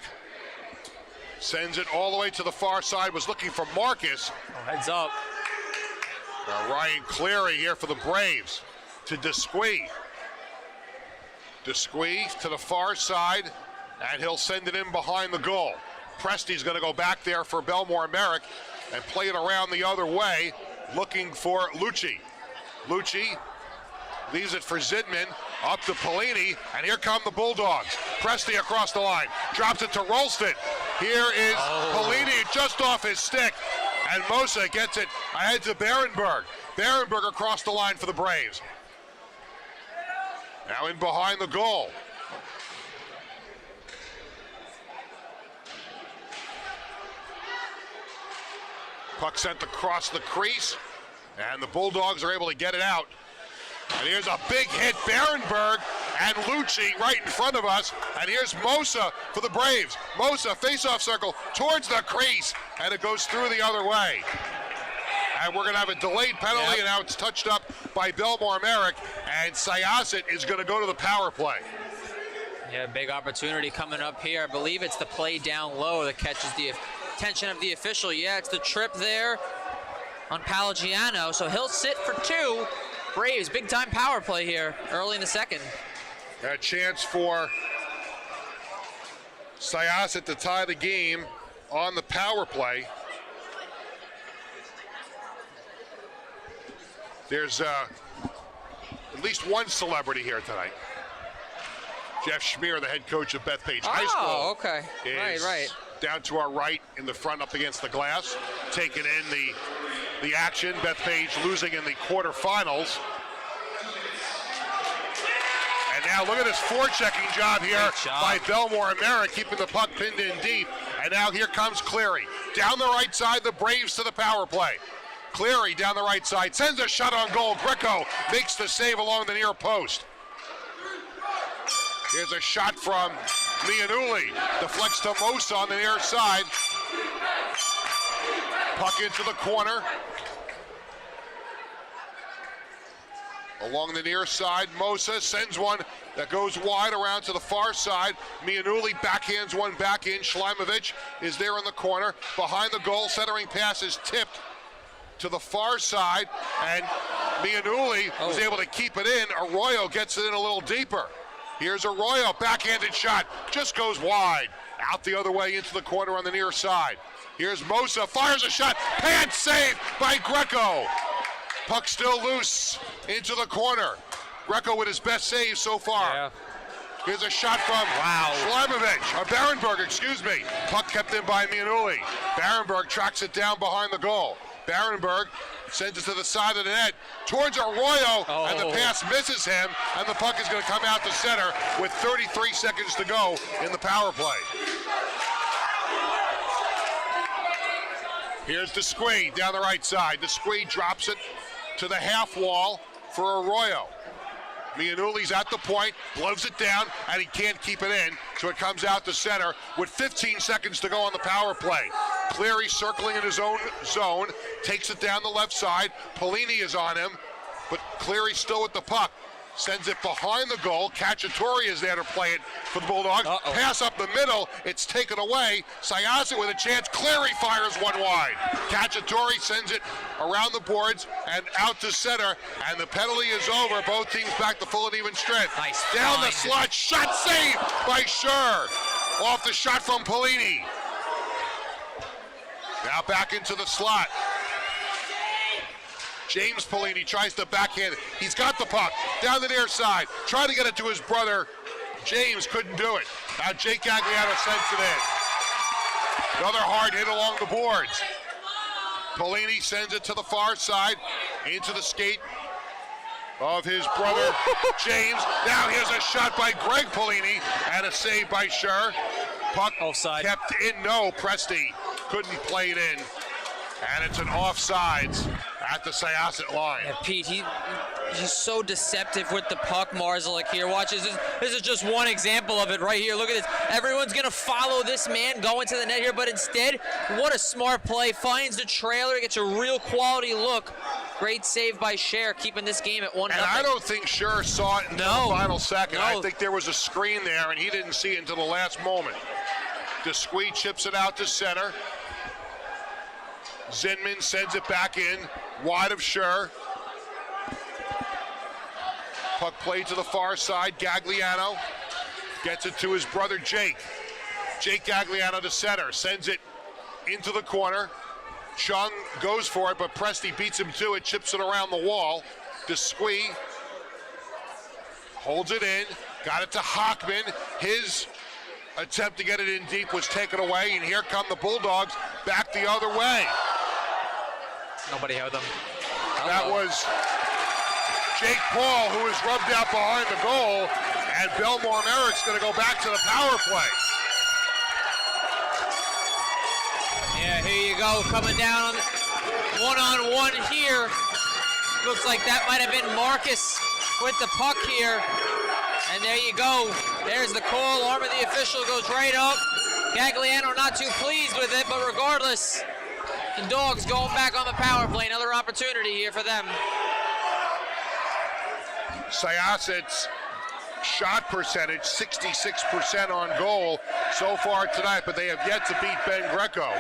sends it all the way to the far side, was looking for Marcus. Heads up. Now Ryan Cleary here for the Braves to Desquie. Desquie to the far side, and he'll send it in behind the goal. Presti's going to go back there for Bellmore Merrick and play it around the other way, looking for Lucci. Lucci leaves it for Zidman, up to Pelini, and here come the Bulldogs. Presti across the line, drops it to Rolston. Here is Pelini just off his stick, and Mosa gets it ahead to Berenberg. Berenberg across the line for the Braves. Now in behind the goal. Puck sent across the crease, and the Bulldogs are able to get it out. And here's a big hit, Berenberg and Lucci right in front of us. And here's Mosa for the Braves. Mosa, face-off circle, towards the crease, and it goes through the other way. And we're gonna have a delayed penalty, and now it's touched up by Bellmore Merrick, and Syosset is gonna go to the power play. Yeah, big opportunity coming up here. I believe it's the play down low that catches the attention of the official. Yeah, it's the trip there on Palagiano, so he'll sit for two. Braves, big time power play here early in the second. A chance for Syosset to tie the game on the power play. There's at least one celebrity here tonight. Jeff Schmier, the head coach of Bethpage High School. Oh, okay. Is Right. down to our right in the front up against the glass, taking in the action. Bethpage losing in the quarterfinals. And now look at this forechecking job here by Bellmore and Merrick, keeping the puck pinned in deep. And now here comes Cleary. Down the right side, the Braves to the power play. Cleary down the right side, sends a shot on goal. Greco makes the save along the near post. Here's a shot from Mianulli. Deflects to Mosa on the near side. Puck into the corner. Along the near side, Mosa sends one that goes wide around to the far side. Mianulli backhands one back in. Schleimovich is there in the corner. Behind the goal, centering pass is tipped to the far side, and Mianulli was able to keep it in. Arroyo gets it in a little deeper. Here's Arroyo, backhanded shot, just goes wide. Out the other way into the corner on the near side. Here's Mosa, fires a shot, pants save by Greco. Puck still loose into the corner. Greco with his best save so far. Yeah. Here's a shot from Barenberg, excuse me. Puck kept in by Mianulli. Barenberg tracks it down behind the goal. Barenberg sends it to the side of the net towards Arroyo, and the pass misses him, and the puck is going to come out to center with 33 seconds to go in the power play. Here's Desquie down the right side. Desquie drops it to the half wall for Arroyo. Mianulli's at the point, blows it down, and he can't keep it in, so it comes out to center with 15 seconds to go on the power play. Cleary circling in his own zone, takes it down the left side. Polini is on him, but Cleary's still with the puck. Sends it behind the goal. Cacciatore is there to play it for the Bulldogs. Pass up the middle. It's taken away. Syosset with a chance. Cleary fires one wide. Cacciatore sends it around the boards and out to center. And the penalty is over. Both teams back to full and even strength. Nice down find. the slot. Shot saved by Scher. Off the shot from Polini. Now back into the slot. James Polini tries to backhand it. He's got the puck down the near side. Trying to get it to his brother. James couldn't do it. Now Jake Gagliano sends it in. Another hard hit along the boards. Polini sends it to the far side into the skate of his brother James. Now here's a shot by Greg Polini and a save by Scher. Puck offside. Kept in. No, Presti couldn't play it in. And it's an offsides at the Syosset line. Yeah, Pete, he's so deceptive with the puck, Marzlik here. Watch this. This is just one example of it right here. Look at this. Everyone's going to follow this man going to the net here, but instead, what a smart play. Finds the trailer, gets a real quality look. Great save by Scher, keeping this game at 1-0. And I don't think Scher saw it until the final second. I think there was a screen there, and he didn't see it until the last moment. Desquie chips it out to center. Zinman sends it back in, wide of Scher. Puck played to the far side. Gagliano gets it to his brother Jake. Jake Gagliano to center, sends it into the corner. Chung goes for it, but Presti beats him to it, chips it around the wall. Desquie holds it in, got it to Hockman. His attempt to get it in deep was taken away, and here come the Bulldogs back the other way. Nobody held them. That was Jake Paul, who was rubbed out behind the goal, and Bellmore Merrick's going to go back to the power play. Yeah, here you go, coming down on one-on-one here. Looks like that might have been Marcus with the puck here. And there you go. There's the call. Arm of the official goes right up. Gagliano not too pleased with it, but regardless, the Dogs going back on the power play. Another opportunity here for them. Syosset's shot percentage, 66% on goal so far tonight, but they have yet to beat Ben Greco.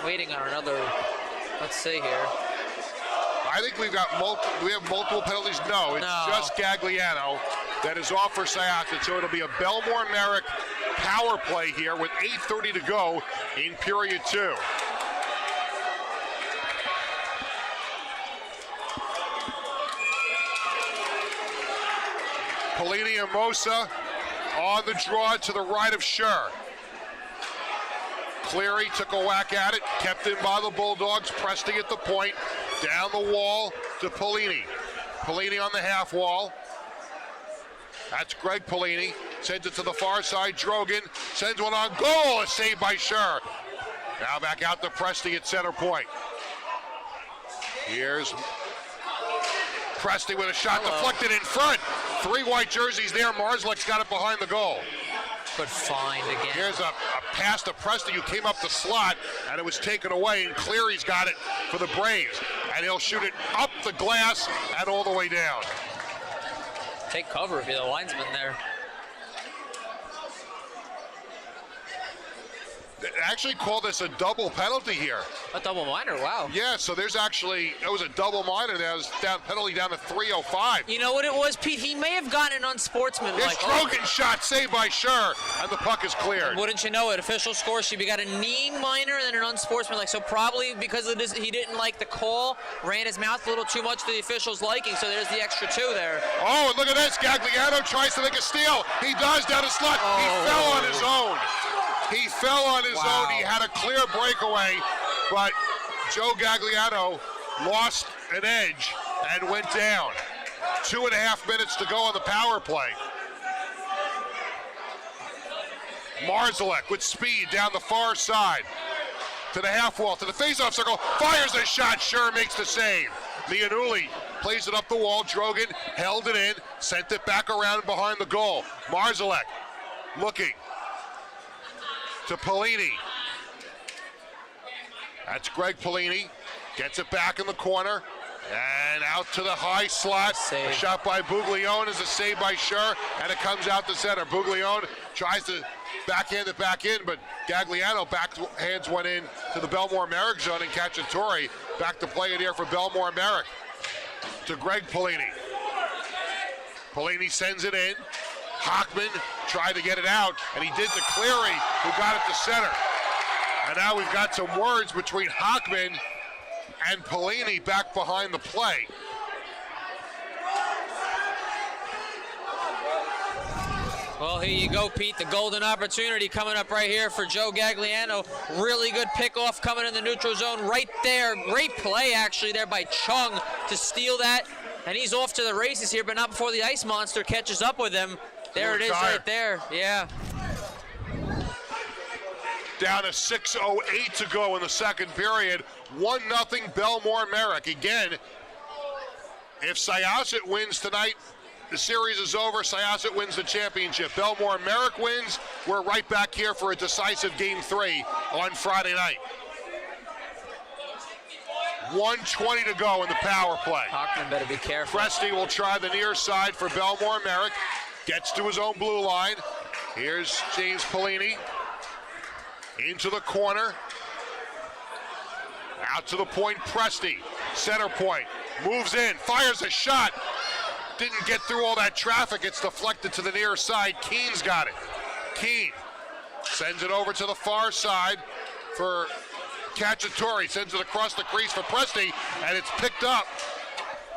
Waiting on another, let's see here. I think we have multiple penalties. No, it's just Gagliano that is off for Syosset. So it'll be a Bellmore Merrick power play here with 8:30 to go in period 2. Polini and Mosa on the draw to the right of Scher. Cleary took a whack at it, kept in by the Bulldogs, Presti at the point, down the wall to Polini. Polini on the half wall. That's Greg Polini, sends it to the far side, Drogan, sends one on goal, a save by Scher. Now back out to Presti at center point. Here's Presti with a shot deflected in front. 3 white jerseys there, Marzlik's got it behind the goal. Good find again. Here's a pass to Presti who came up the slot, and it was taken away, and Cleary's got it for the Braves. And he'll shoot it up the glass and all the way down. Take cover if you're the linesman there. They actually call this a double penalty here. A double minor, wow. Yeah, so there's actually, it was a double minor. That was penalty down to 3:05. You know what it was, Pete? He may have gotten an unsportsmanlike. It's Strogan's shot saved by Scher, and the puck is cleared. Wouldn't you know it? Official score sheet. We got a kneeing minor and then an unsportsmanlike. So probably because of this, he didn't like the call, ran his mouth a little too much for the official's liking. So there's the extra 2 there. Oh, and look at this. Gagliano tries to make a steal. He does down the slot. Oh. He fell on his own. He fell on his Wow. own. He had a clear breakaway, but Joe Gagliano lost an edge and went down. 2.5 minutes to go on the power play. Marzalek with speed down the far side to the half wall, to the faceoff circle, fires a shot. Scher makes the save. Mianulli plays it up the wall. Drogan held it in, sent it back around behind the goal. Marzalek looking to Polini. That's Greg Polini. Gets it back in the corner. And out to the high slot. Save. A shot by Buglione is a save by Scher. And it comes out the center. Buglione tries to backhand it back in, but Gagliano backhands one in to the Bellmore Merrick zone, and Cacciatore back to play it here for Bellmore Merrick. To Greg Polini. Polini sends it in. Hockman tried to get it out, and he did to Cleary, who got it to center. And now we've got some words between Hockman and Polini back behind the play. Well, here you go, Pete. The golden opportunity coming up right here for Joe Gagliano. Really good pickoff coming in the neutral zone right there. Great play, actually, there by Chung to steal that. And he's off to the races here, but not before the Ice Monster catches up with him. There it is right there, yeah. Down to 6:08 to go in the second period. 1-0 Bellmore Merrick. Again, if Syosset wins tonight, the series is over. Syosset wins the championship. Bellmore Merrick wins. We're right back here for a decisive Game 3 on Friday night. 1:20 to go in the power play. Hockman better be careful. Presti will try the near side for Bellmore Merrick. Gets to his own blue line. Here's James Polini. Into the corner. Out to the point, Presti. Center point. Moves in. Fires a shot. Didn't get through all that traffic. It's deflected to the near side. Keene's got it. Keene sends it over to the far side for Cacciatore. Sends it across the crease for Presti, and it's picked up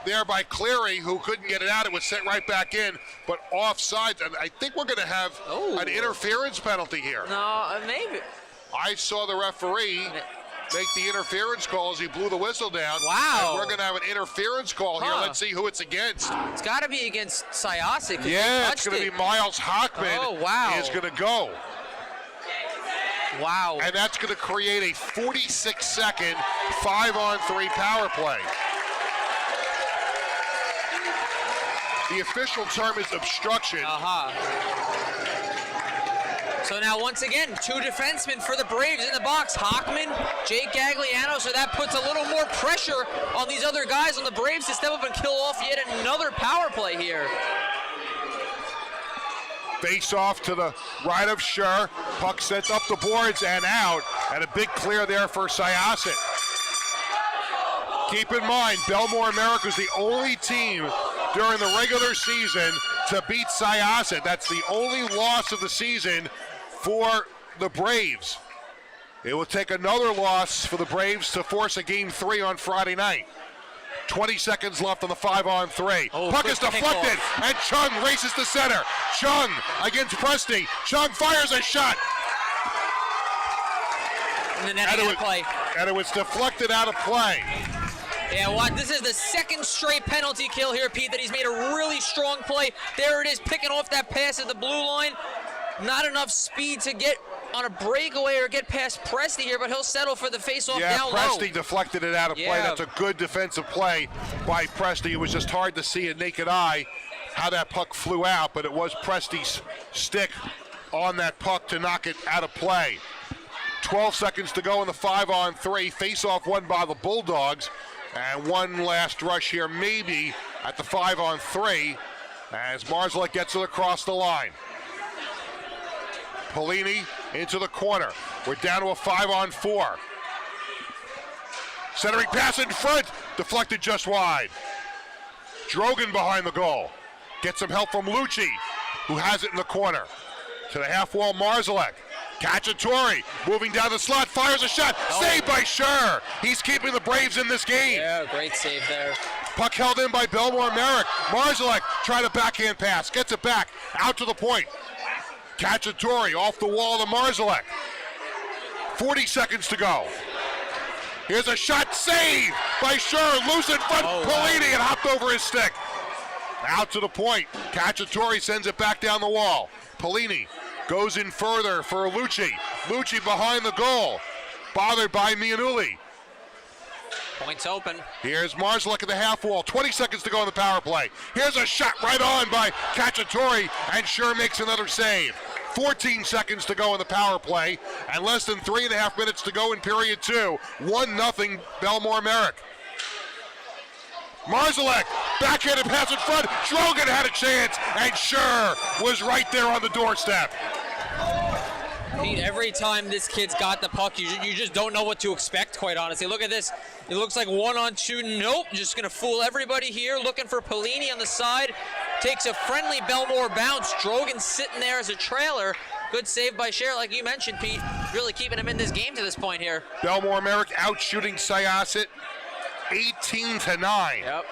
there by Cleary, who couldn't get it out. It was sent right back in, but offside. And I think we're going to have an interference penalty here. No, maybe. I saw the referee make the interference call as he blew the whistle down. Wow. And we're going to have an interference call here. Let's see who it's against. It's got to be against Syosset. Yeah, it's going to be Miles Hockman. Oh, wow. Is going to go. Wow. And that's going to create a 46-second 5-on-3 power play. The official term is obstruction. So now, once again, 2 defensemen for the Braves in the box. Hockman, Jake Gagliano, so that puts a little more pressure on these other guys on the Braves to step up and kill off yet another power play here. Face off to the right of Scher. Puck sent up the boards and out. And a big clear there for Syosset. Keep in mind, Bellmore Merrick was the only team during the regular season to beat Syosset. That's the only loss of the season for the Braves. It will take another loss for the Braves to force a Game 3 on Friday night. 20 seconds left on the 5-on-3. Puck is deflected, and Chung races to center. Chung against Presti. Chung fires a shot. And the net out of play. And it was deflected out of play. Yeah, what? This is the second straight penalty kill here, Pete, that he's made a really strong play. There it is, picking off that pass at the blue line. Not enough speed to get on a breakaway or get past Presti here, but he'll settle for the face-off down low. Yeah, Presti deflected it out of play. That's a good defensive play by Presti. It was just hard to see a naked eye how that puck flew out, but it was Presti's stick on that puck to knock it out of play. 12 seconds to go in the 5-on-3. Face-off won by the Bulldogs. And one last rush here, maybe at the 5-on-3, as Marzalek gets it across the line. Polini into the corner. We're down to a 5-on-4. Centering pass in front, deflected just wide. Drogan behind the goal. Gets some help from Lucci, who has it in the corner. To the half wall, Marzalek. Cacciatore moving down the slot, fires a shot, saved by Scher. He's keeping the Braves in this game. Yeah, great save there. Puck held in by Bellmore Merrick. Marzalek trying a backhand pass, gets it back, out to the point. Cacciatore off the wall to Marzalek. 40 seconds to go. Here's a shot, saved by Scher, loose in front, Polini, and hopped over his stick. Out to the point, Cacciatore sends it back down the wall. Polini goes in further for Lucci. Lucci behind the goal, bothered by Mianulli. Points open. Here's Marzalek at the half wall, 20 seconds to go in the power play. Here's a shot right on by Cacciatore, and Scher makes another save. 14 seconds to go in the power play, and less than 3.5 minutes to go in period 2. 1-0 Bellmore Merrick. Marzalek, backhanded pass in front. Drogan had a chance, and Scher was right there on the doorstep. Pete, every time this kid's got the puck, you just don't know what to expect, quite honestly. Look at this. It looks like 1-on-2. Nope, just going to fool everybody here. Looking for Polini on the side. Takes a friendly Bellmore bounce. Drogan sitting there as a trailer. Good save by Scher, like you mentioned, Pete. Really keeping him in this game to this point here. Bellmore Merrick out shooting Syosset 18-9. Yep.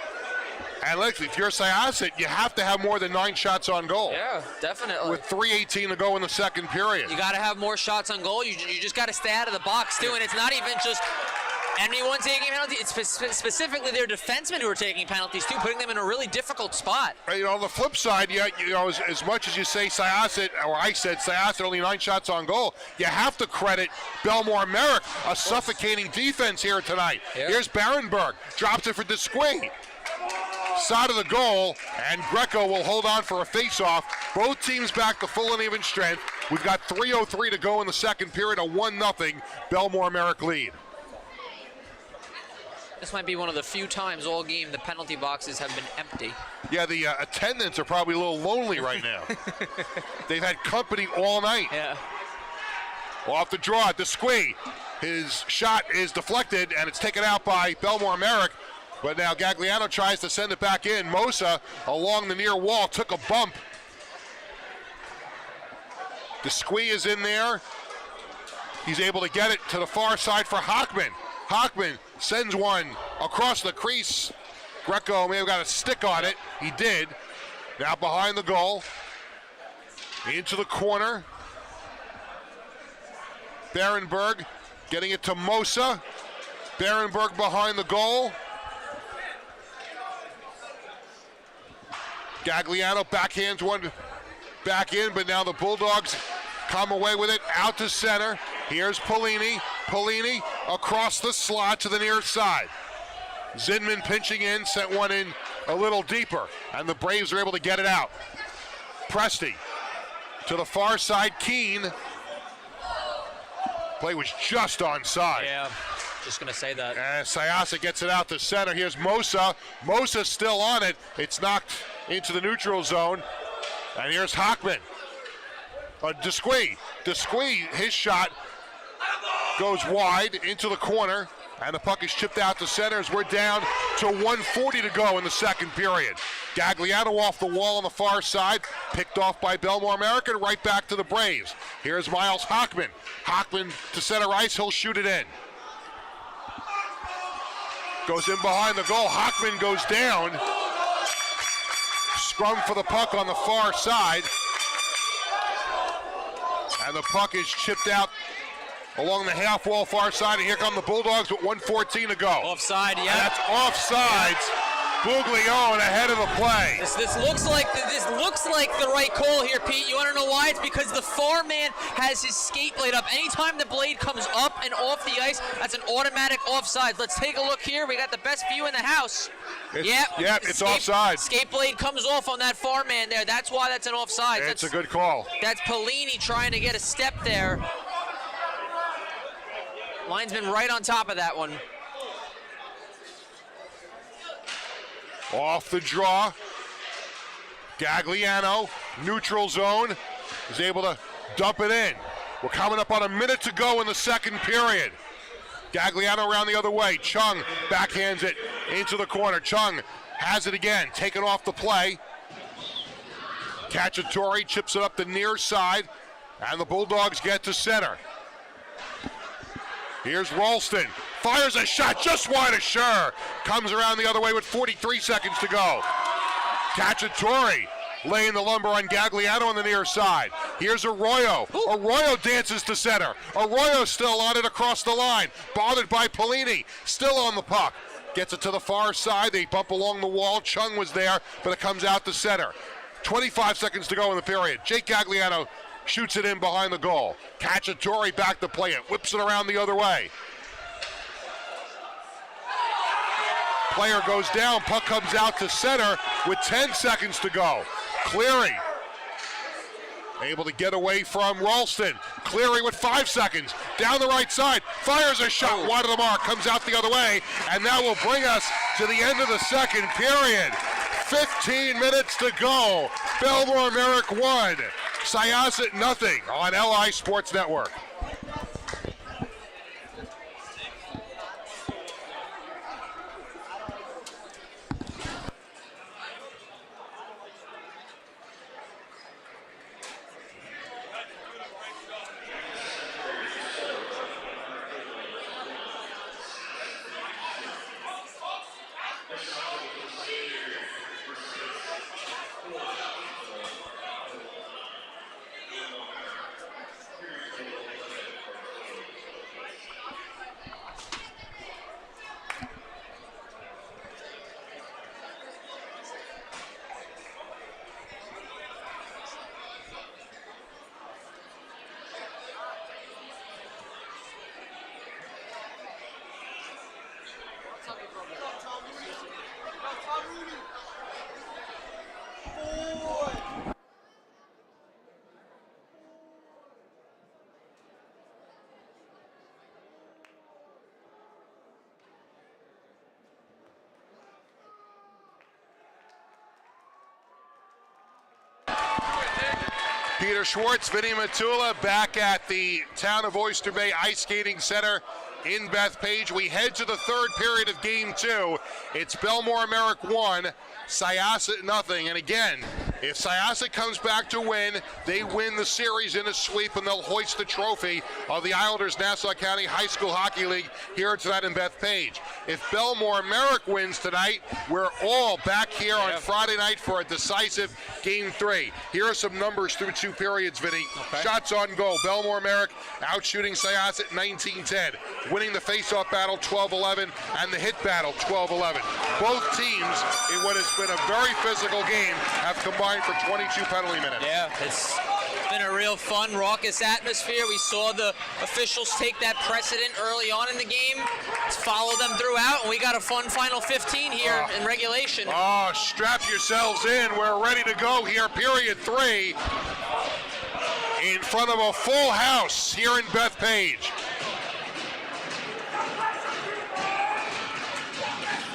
And look, if you're Syosset, you have to have more than 9 shots on goal. Yeah, definitely. With 3:18 to go in the second period. You got to have more shots on goal. You just got to stay out of the box, too. And it's not even just anyone taking penalties. It's specifically their defensemen who are taking penalties, too, putting them in a really difficult spot. You know, on the flip side, as much as you say Syosset, or I said Syosset, only 9 shots on goal, you have to credit Bellmore Merrick, a suffocating defense here tonight. Yep. Here's Barenberg, drops it for Desquay. Side of the goal, and Greco will hold on for a face-off. Both teams back to full and even strength. We've got 3:03 to go in the second period, a 1-0 Bellmore Merrick lead. This might be one of the few times all game the penalty boxes have been empty. Yeah, the attendants are probably a little lonely right now. They've had company all night. Yeah. Off the draw, Desquay. His shot is deflected, and it's taken out by Bellmore Merrick. But now Gagliano tries to send it back in. Mosa along the near wall took a bump. Desquay is in there. He's able to get it to the far side for Hockman. Hockman sends one across the crease. Greco may have got a stick on it. He did. Now behind the goal. Into the corner. Barenberg getting it to Mosa. Barenberg behind the goal. Gagliano backhands one back in, but now the Bulldogs come away with it out to center. Here's Polini. Polini across the slot to the near side. Zinman pinching in, sent one in a little deeper, and the Braves are able to get it out. Presti to the far side, Keene. Play was just onside. Yeah, just going to say that. And Syosset gets it out to center. Here's Mosa. Mosa's still on it. It's knocked into the neutral zone. And here's Hockman. Desquay. Desquay, his shot goes wide into the corner. And the puck is chipped out to center as we're down to 1:40 to go in the second period. Gagliano off the wall on the far side, picked off by Bellmore Merrick, and right back to the Braves. Here's Miles Hockman. Hockman to center ice, he'll shoot it in. Goes in behind the goal, Hockman goes down. Scrum for the puck on the far side. And the puck is chipped out along the half wall far side, and here come the Bulldogs with 1:14 to go. Offside, yeah. And that's offsides. Buglione ahead of the play. This looks like the right call here, Pete. You want to know why? It's because the far man has his skate blade up. Anytime the blade comes up and off the ice, that's an automatic offside. Let's take a look here. We got the best view in the house. It's offside. Skate blade comes off on that far man there. That's why that's an offside. It's a good call. That's Polini trying to get a step there. Linesman right on top of that one. Off the draw. Gagliano, neutral zone, is able to dump it in. We're coming up on a minute to go in the second period. Gagliano around the other way. Chung backhands it into the corner. Chung has it again, taken off the play. Cacciatore chips it up the near side, and the Bulldogs get to center. Here's Ralston. Fires a shot just wide of Scher. Comes around the other way with 43 seconds to go. Cacciatore laying the lumber on Gagliano on the near side. Here's Arroyo. Arroyo dances to center. Arroyo still on it across the line. Bothered by Polini. Still on the puck. Gets it to the far side. They bump along the wall. Chung was there, but it comes out to center. 25 seconds to go in the period. Jake Gagliano shoots it in behind the goal. Cacciatore back to play it. Whips it around the other way. Player goes down. Puck comes out to center with 10 seconds to go. Cleary able to get away from Ralston. Cleary with 5 seconds. Down the right side. Fires a shot wide of the mark. Comes out the other way. And that will bring us to the end of the second period. 15 minutes to go. Bellmore Merrick 1. Syosset nothing on LI Sports Network. Peter Schwartz, Vinny Matula back at the Town of Oyster Bay Ice Skating Center in Bethpage. We head to the third period of Game 2. It's Bellmore Merrick 1, Syosset nothing. And again, if Syosset comes back to win, they win the series in a sweep and they'll hoist the trophy of the Islanders Nassau County High School Hockey League here tonight in Bethpage. If Bellmore Merrick wins tonight, we're all back here on Friday night for a decisive Game 3. Here are some numbers through 2 periods, Vinny. Okay. Shots on goal. Bellmore Merrick outshooting Syosset 19-10. Winning the face-off battle 12-11 and the hit battle 12-11. Both teams, in what has been a very physical game, have combined for 22 penalty minutes. Yeah, it's been a real fun, raucous atmosphere. We saw the officials take that precedent early on in the game, follow them throughout, and we got a fun final 15 here in regulation. Strap yourselves in. We're ready to go here, period 3, in front of a full house here in Bethpage.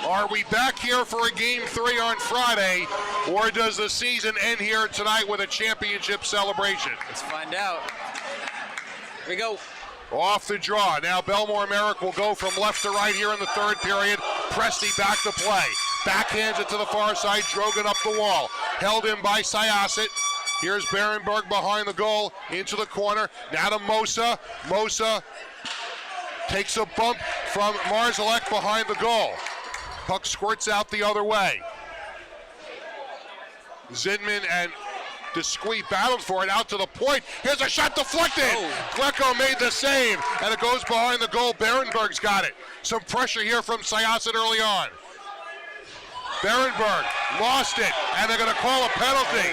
Are we back here for a Game 3 on Friday, or does the season end here tonight with a championship celebration? Let's find out. Here we go. Off the draw. Now Bellmore Merrick will go from left to right here in the third period. Presti back to play. Backhands it to the far side. Drogan up the wall. Held in by Syosset. Here's Berenberg behind the goal into the corner. Now to Mosa. Mosa takes a bump from Marzalek behind the goal. Puck squirts out the other way. Zinman and Discreet battled for it out to the point. Here's a shot deflected. Greco made the save, and it goes behind the goal. Berenberg's got it. Some pressure here from Syosset early on. Berenberg lost it, and they're going to call a penalty.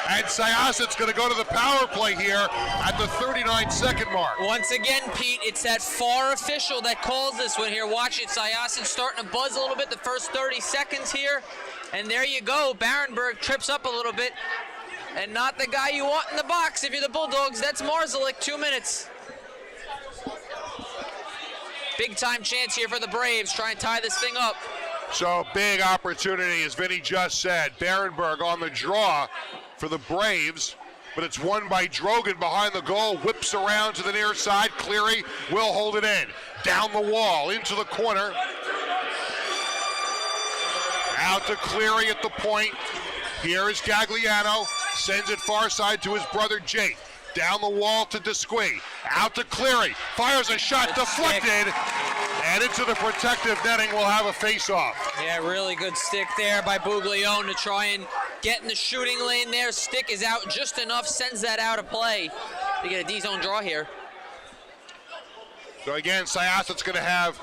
And Syosset's going to go to the power play here at the 39-second mark. Once again, Pete, it's that far official that calls this one here. Watch it, Syosset's starting to buzz a little bit the first 30 seconds here. And there you go, Berenberg trips up a little bit. And not the guy you want in the box if you're the Bulldogs. That's Marzalek, 2 minutes. Big time chance here for the Braves, trying to tie this thing up. So big opportunity, as Vinny just said. Berenberg on the draw for the Braves, but it's won by Drogan behind the goal. Whips around to the near side. Cleary will hold it in. Down the wall, into the corner. Out to Cleary at the point. Here is Gagliano. Sends it far side to his brother Jake. Down the wall to Desquie. Out to Cleary. Fires a shot, deflected. And into the protective netting, we'll have a face-off. Yeah, really good stick there by Buglione to try and get in the shooting lane there. Stick is out just enough, sends that out of play. They get a D-zone draw here. So again, Syosset's going to have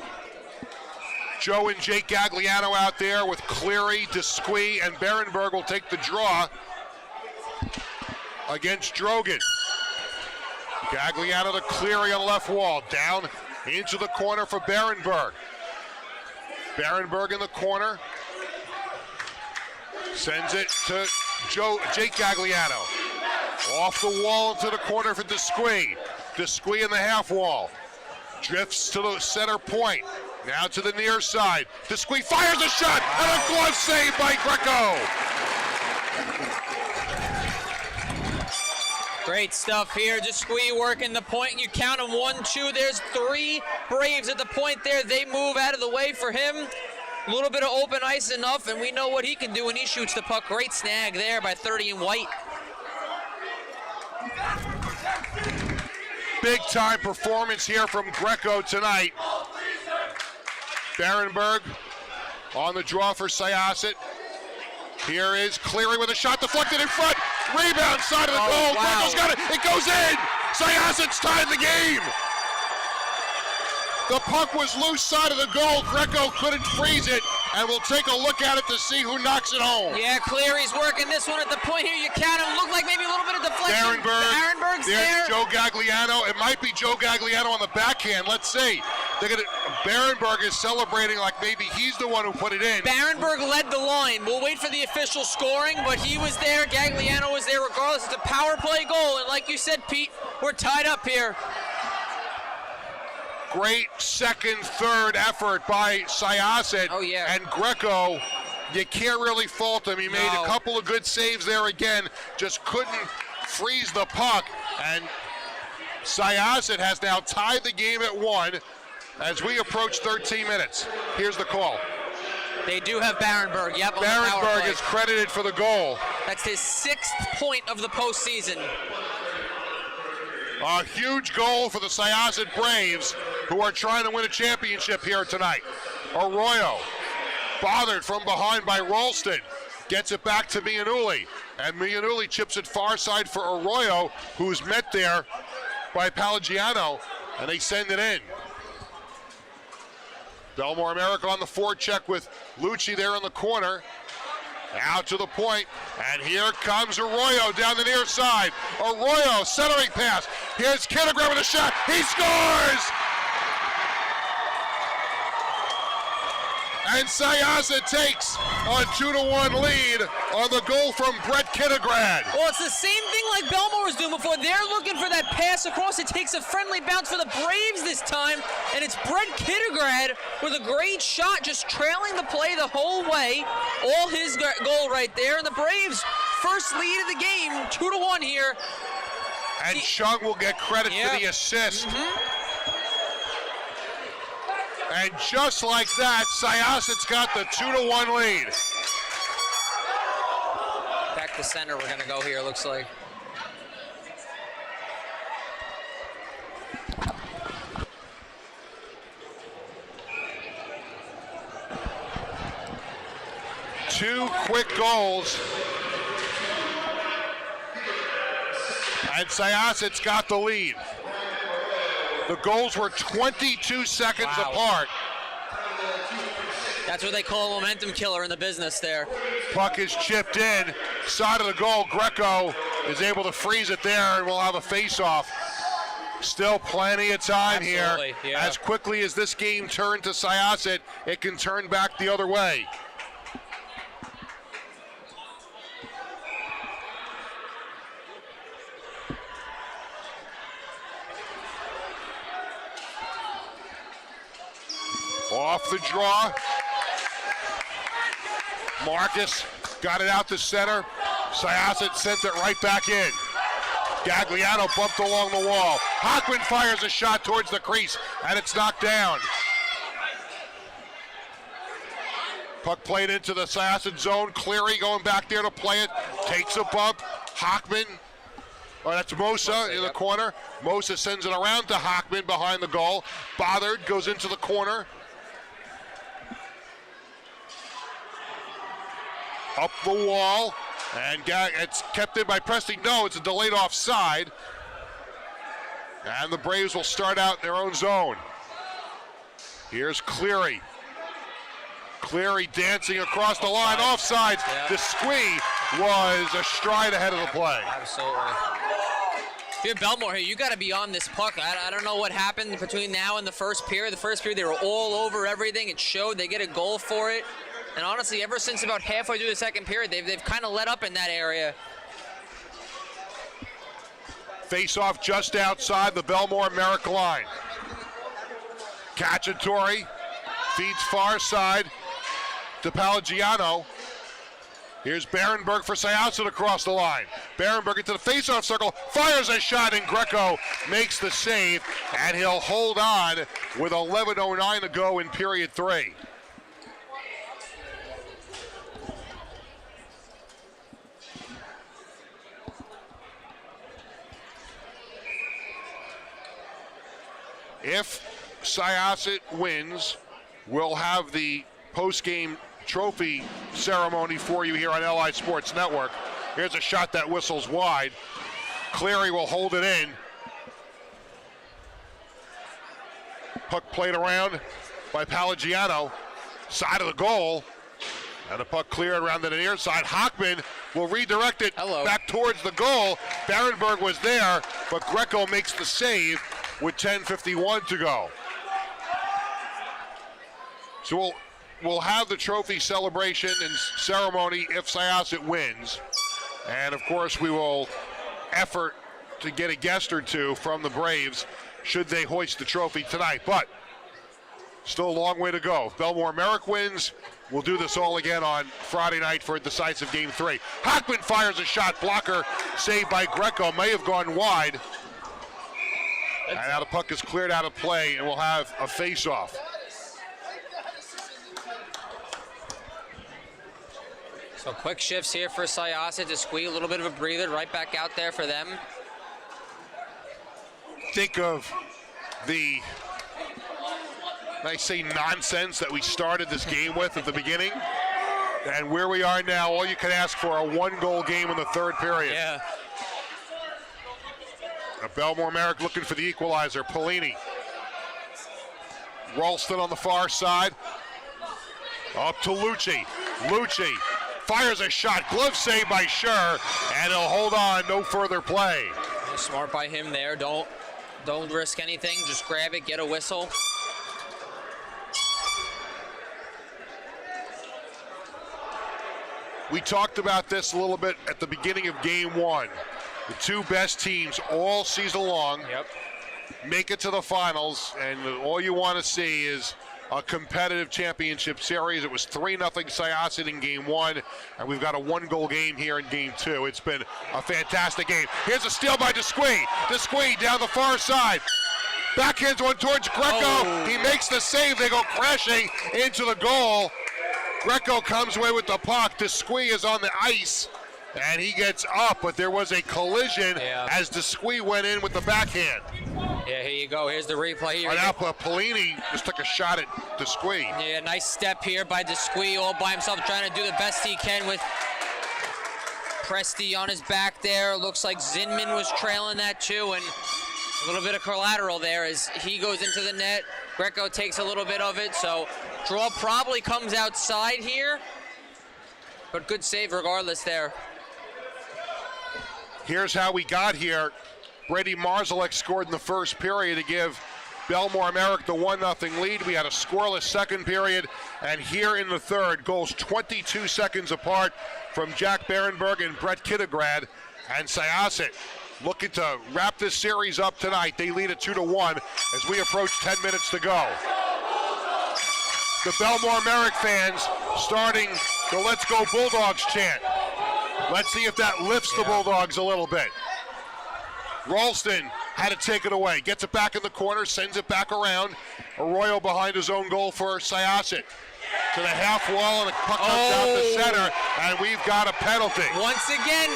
Joe and Jake Gagliano out there with Cleary, Desquie, and Berenberg will take the draw against Drogan. Gagliano to Cleary on the left wall. Down into the corner for Berenberg. Berenberg in the corner. Sends it to Jake Gagliano. Off the wall into the corner for Desquie. Desquie in the half wall. Drifts to the center point. Now to the near side. Desquie fires a shot and a glove save by Greco. Great stuff here. Desquie working the point. You count them 1, 2. There's 3 Braves at the point there. They move out of the way for him. A little bit of open ice enough, and we know what he can do when he shoots the puck. Great snag there by 30 and White. Big time performance here from Greco tonight. Berenberg on the draw for Syosset. Here is Cleary with a shot deflected in front. Rebound side of the goal. Wow. Greco's got it. It goes in. Syosset's tied the game. The puck was loose side of the goal. Greco couldn't freeze it, and we'll take a look at it to see who knocks it home. Yeah, Cleary's working this one at the point here. You count him. Looked like maybe a little bit of deflection. Berenberg's there. Joe Gagliano. It might be Joe Gagliano on the backhand. Let's see. Berenberg is celebrating like maybe he's the one who put it in. Berenberg led the line. We'll wait for the official scoring, but he was there. Gagliano was there regardless. It's a power play goal, and like you said, Pete, we're tied up here. Great second, third effort by Syosset. Oh, yeah. And Greco, you can't really fault him. He made a couple of good saves there again, just couldn't freeze the puck. And Syosset has now tied the game at 1 as we approach 13 minutes. Here's the call. They do have Berenberg. Yep, on the power Berenberg play. is credited for the goal. That's his 6th point of the postseason. A huge goal for the Syosset Braves, who are trying to win a championship here tonight. Arroyo, bothered from behind by Ralston, gets it back to Mianulli, and Mianulli chips it far side for Arroyo, who's met there by Palagiano, and they send it in. Bellmore Merrick on the forecheck with Lucci there in the corner. Out to the point, and here comes Arroyo down the near side. Arroyo, centering pass. Here's Kinnegren with a shot. He scores! And Syosset takes a 2-1 lead on the goal from Brett Kinnegren. Well, it's the same thing like Bellmore was doing before. They're looking for that pass across. It takes a friendly bounce for the Braves this time, and it's Brett Kinnegren with a great shot, just trailing the play the whole way. All his goal right there, and the Braves' first lead of the game, 2-1 here. And Chung will get credit for the assist. And just like that, Syosset's got the 2-1 lead. Back to center, we're going to go here, looks like. Two quick goals. And Syosset's got the lead. The goals were 22 seconds apart. That's what they call a momentum killer in the business there. Puck is chipped in. Side of the goal, Greco is able to freeze it there, and we'll have a face-off. Still plenty of time here. Yeah. As quickly as this game turned to Syosset, it can turn back the other way. Off the draw. Marcus got it out to center. Syosset sent it right back in. Gagliano bumped along the wall. Hockman fires a shot towards the crease, and it's knocked down. Puck played into the Syosset zone. Cleary going back there to play it. Takes a bump. Hockman. Oh, that's Mosa in the corner. Mosa sends it around to Hockman behind the goal. Bothered goes into the corner. Up the wall. And it's kept in by Preston. No, it's a delayed offside. And the Braves will start out in their own zone. Here's Cleary. Cleary dancing across the line, offsides. Yeah. The squee was a stride ahead of the play. Absolutely. If you're Bellmore here, you got to be on this puck. I don't know what happened between now and the first period. The first period, they were all over everything. It showed. They get a goal for it. And honestly, ever since about halfway through the second period, they've kind of let up in that area. Face-off just outside the Bellmore Merrick line. Cacciatore feeds far side to Palagiano. Here's Barenberg for Syosset across the line. Barenberg into the face-off circle, fires a shot, and Greco makes the save, and he'll hold on with 11:09 to go in period 3. If Syosset wins, we'll have the post-game trophy ceremony for you here on LI Sports Network. Here's a shot that whistles wide. Cleary will hold it in. Puck played around by Palagiano. Side of the goal. And the puck cleared around the near side. Hockman will redirect it back towards the goal. Barenberg was there, but Greco makes the save with 10:51 to go. So we'll have the trophy celebration and ceremony if Syosset wins. And of course we will effort to get a guest or two from the Braves should they hoist the trophy tonight. But still a long way to go. If Bellmore Merrick wins, we'll do this all again on Friday night for a decisive game 3. Hockman fires a shot, blocker saved by Greco, may have gone wide. And now the puck is cleared out of play, and we'll have a face-off. So quick shifts here for Syosset to squeeze a little bit of a breather right back out there for them. Think of the, I say, nonsense that we started this game with at the beginning. And where we are now, all you can ask for, a one-goal game in the third period. Yeah. Bellmore Merrick looking for the equalizer. Polini. Ralston on the far side. Up to Lucci. Lucci fires a shot. Glove save by Scher, and he'll hold on. No further play. Smart by him there. Don't risk anything. Just grab it. Get a whistle. We talked about this a little bit at the beginning of game 1. The two best teams all season long make it to the finals, and all you want to see is a competitive championship series. It was 3-0 Syosset in game 1, and we've got a one-goal game here in game 2. It's been a fantastic game. Here's a steal by Desquie. Desquie down the far side. Backhands one towards Greco. Oh. He makes the save. They go crashing into the goal. Greco comes away with the puck. Desquie is on the ice. And he gets up, but there was a collision as Desquie went in with the backhand. Yeah, here you go. Here's the replay. Here now Polini just took a shot at Desquie. Yeah, nice step here by Desquie, all by himself, trying to do the best he can with Presti on his back there. Looks like Zinman was trailing that too, and a little bit of collateral there as he goes into the net. Greco takes a little bit of it, so draw probably comes outside here, but good save regardless there. Here's how we got here. Brady Marzalek scored in the first period to give Bellmore Merrick the 1-0 lead. We had a scoreless second period, and here in the third, goals 22 seconds apart from Jack Barenberg and Brett Kittograd. And Syosset looking to wrap this series up tonight. They lead at 2-1 as we approach 10 minutes to go. The Bellmore Merrick fans starting the Let's Go Bulldogs chant. Let's see if that lifts the Bulldogs a little bit. Ralston had to take it away. Gets it back in the corner, sends it back around. Arroyo behind his own goal for Syosset. To the half wall, and the puck comes out the center, and we've got a penalty. Once again,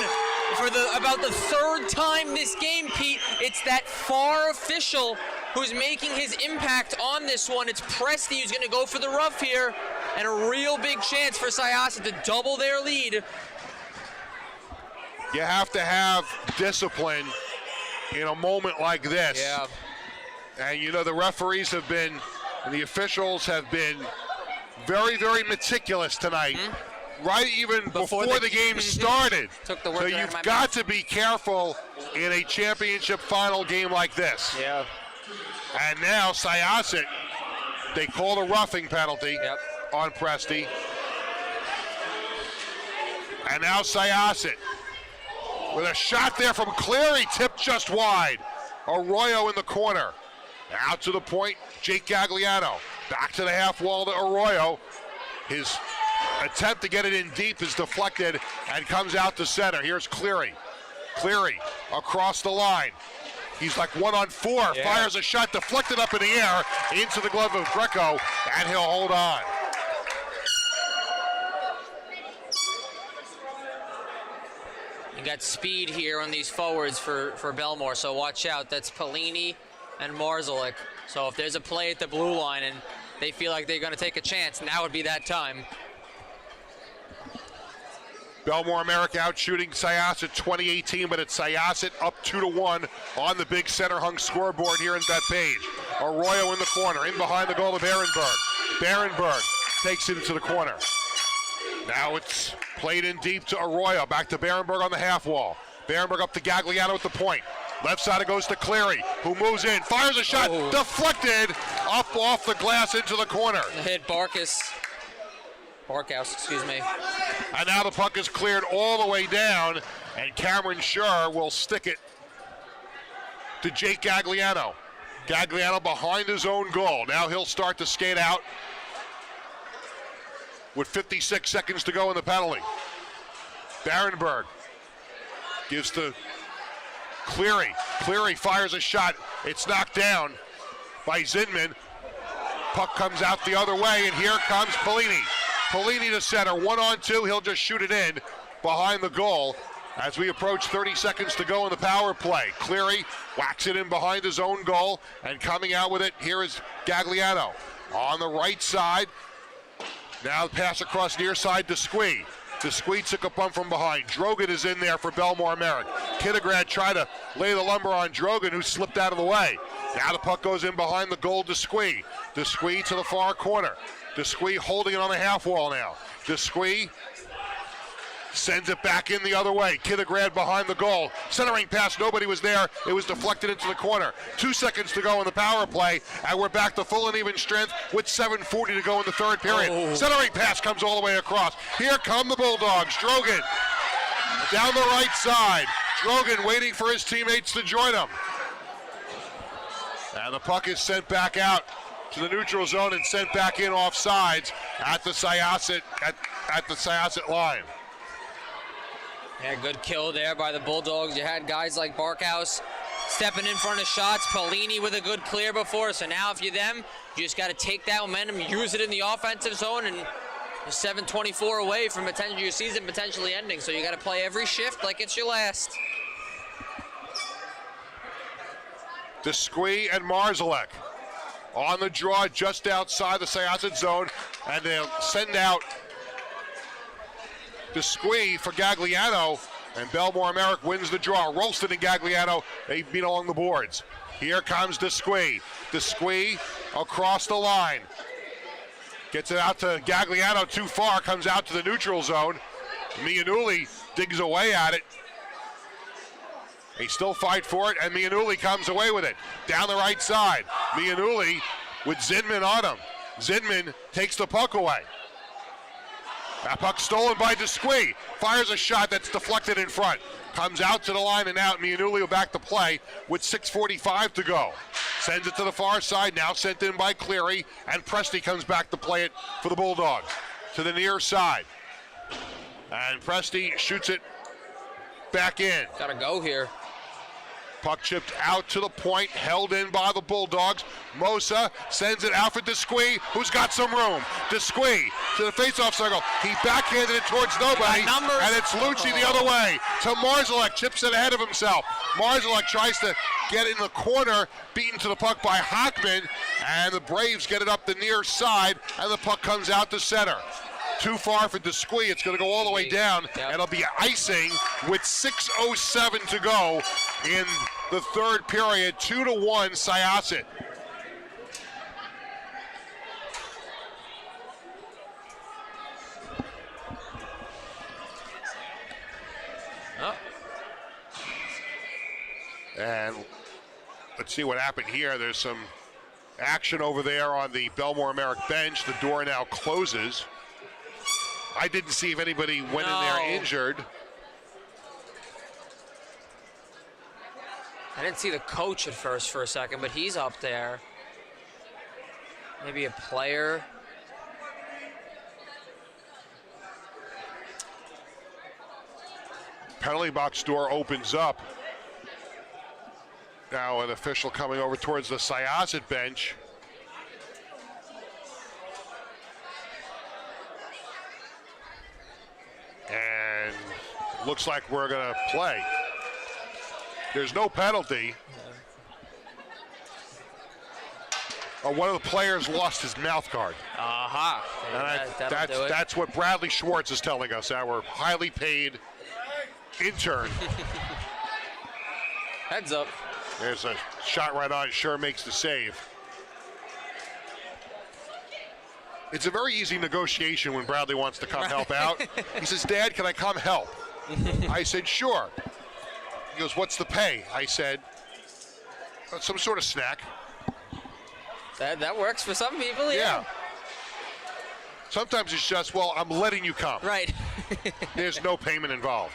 for about the third time this game, Pete, it's that far official who's making his impact on this one. It's Presti who's going to go for the rough here, and a real big chance for Syosset to double their lead. You have to have discipline in a moment like this. Yeah. And you know, the referees have been, and the officials have been very, very meticulous tonight. Right even before the game started. Took the word so out of you've my got mouth. to be careful in a championship final game like this. Yeah. And now Syosset, they call a roughing penalty on Presti. And now Syosset with a shot there from Cleary, tipped just wide. Arroyo in the corner. Out to the point, Jake Gagliano. Back to the half wall to Arroyo. His attempt to get it in deep is deflected and comes out to center. Here's Cleary. Cleary across the line. He's like 1-on-4, fires a shot, deflected up in the air into the glove of Greco, and he'll hold on. You got speed here on these forwards for Bellmore, so watch out. That's Polini and Marszalek. So if there's a play at the blue line and they feel like they're going to take a chance, now would be that time. Bellmore Merrick out shooting Syosset 2018, but it's Syosset up 2-1 on the big center hung scoreboard here in that page. Arroyo in the corner, in behind the goal of Berenberg. Berenberg takes it into the corner. Now it's played in deep to Arroyo, back to Berenberg on the half wall. Berenberg up to Gagliano at the point. Left side it goes to Cleary, who moves in, fires a shot, deflected, up off the glass into the corner. Hit Barkhouse, excuse me. And now the puck is cleared all the way down, and Cameron Schur will stick it to Jake Gagliano. Gagliano behind his own goal. Now he'll start to skate out with 56 seconds to go in the penalty. Berenberg gives to Cleary. Cleary fires a shot. It's knocked down by Zinman. Puck comes out the other way, and here comes Polini. Polini to center, 1-on-2. He'll just shoot it in behind the goal as we approach 30 seconds to go in the power play. Cleary whacks it in behind his own goal, and coming out with it, here is Gagliano. On the right side, now the pass across near side to Squee. Squee took a bump from behind. Drogan is in there for Bellmore Merrick. Kittograd tried to lay the lumber on Drogan, who slipped out of the way. Now the puck goes in behind the goal to Squee. Squee to the far corner. Squee holding it on the half wall now. Squee sends it back in the other way. Kittograd behind the goal. Centering pass, nobody was there. It was deflected into the corner. 2 seconds to go in the power play, and we're back to full and even strength with 7:40 to go in the third period. Centering pass comes all the way across. Here come the Bulldogs. Drogan down the right side. Drogan waiting for his teammates to join him. And the puck is sent back out to the neutral zone and sent back in off sides at the Syosset at the Syosset line. Yeah, good kill there by the Bulldogs. You had guys like Barkhouse stepping in front of shots. Polini with a good clear before. So now if you're them, you just got to take that momentum, use it in the offensive zone, and you're 7:24 away from your season potentially ending. So you got to play every shift like it's your last. Squee and Marszalek on the draw just outside the Syosset zone, and they'll send out Squee for Gagliano, and Bellmore Merrick wins the draw. Ralston and Gagliano, they beat along the boards. Here comes Squee. Squee across the line. Gets it out to Gagliano too far, comes out to the neutral zone. Mianulli digs away at it. They still fight for it, and Mianulli comes away with it. Down the right side. Mianulli with Zinman on him. Zinman takes the puck away. That puck stolen by Squee. Fires a shot that's deflected in front. Comes out to the line and out. Mianulli will back to play with 6:45 to go. Sends it to the far side, now sent in by Cleary, and Presti comes back to play it for the Bulldogs. To the near side. And Presti shoots it back in. Gotta go here. Puck chipped out to the point, held in by the Bulldogs. Mosa sends it out for Desquie, who's got some room. Desquie to the faceoff circle. He backhanded it towards nobody, and it's Lucci the other way to Marzalek. Chips it ahead of himself. Marzalek tries to get in the corner, beaten to the puck by Hockman, and the Braves get it up the near side, and the puck comes out to center. Too far for Desquie. It's going to go all the way down, and it'll be icing with 6:07 to go in the third period. 2-1 Syosset. And let's see what happened here. There's some action over there on the Bellmore Merrick bench. The door now closes. I didn't see if anybody went in there injured. I didn't see the coach at first for a second, but he's up there. Maybe a player. Penalty box door opens up. Now an official coming over towards the Syosset bench. And looks like we're going to play. There's no penalty. One of the players lost his mouth guard. Aha. And that's what Bradley Schwartz is telling us, our highly paid intern. Heads up. There's a shot right on. Sure makes the save. It's a very easy negotiation when Bradley wants to come help out. He says, "Dad, can I come help?" I said, "Sure." He goes, "What's the pay?" I said, "Some sort of snack." That works for some people, yeah. Sometimes it's just, well, I'm letting you come. Right. There's no payment involved.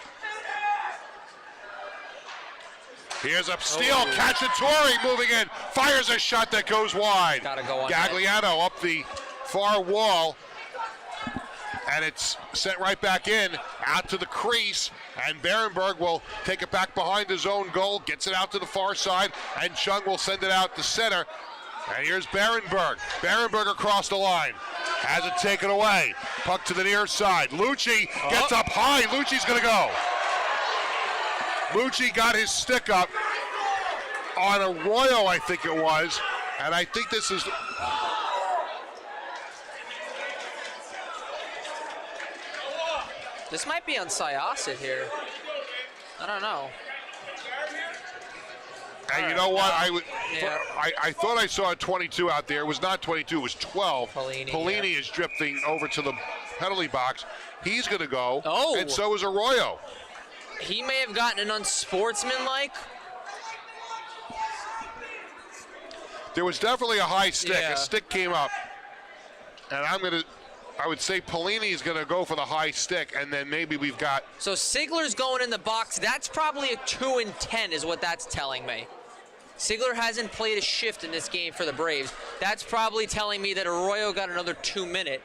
Here's a steal. Cacciatore moving in. Fires a shot that goes wide. Gotta go on Gagliano up the far wall. And it's sent right back in, out to the crease. And Berenberg will take it back behind his own goal, gets it out to the far side, and Chung will send it out to center. And here's Berenberg. Berenberg across the line. Has it taken away. Puck to the near side. Lucci gets up high. Lucci's going to go. Lucci got his stick up on Arroyo, I think it was. And I think this is... This might be on Syosset here. I don't know. And you know what? I thought I saw a 22 out there. It was not 22. It was 12. Polini is drifting over to the penalty box. He's going to go. Oh. And so is Arroyo. He may have gotten an unsportsmanlike. There was definitely a high stick. Yeah. A stick came up. And I would say Polini is going to go for the high stick, and then maybe we've got... So Sigler's going in the box. That's probably a 2 and 10 is what that's telling me. Sigler hasn't played a shift in this game for the Braves. That's probably telling me that Arroyo got another 2-minute.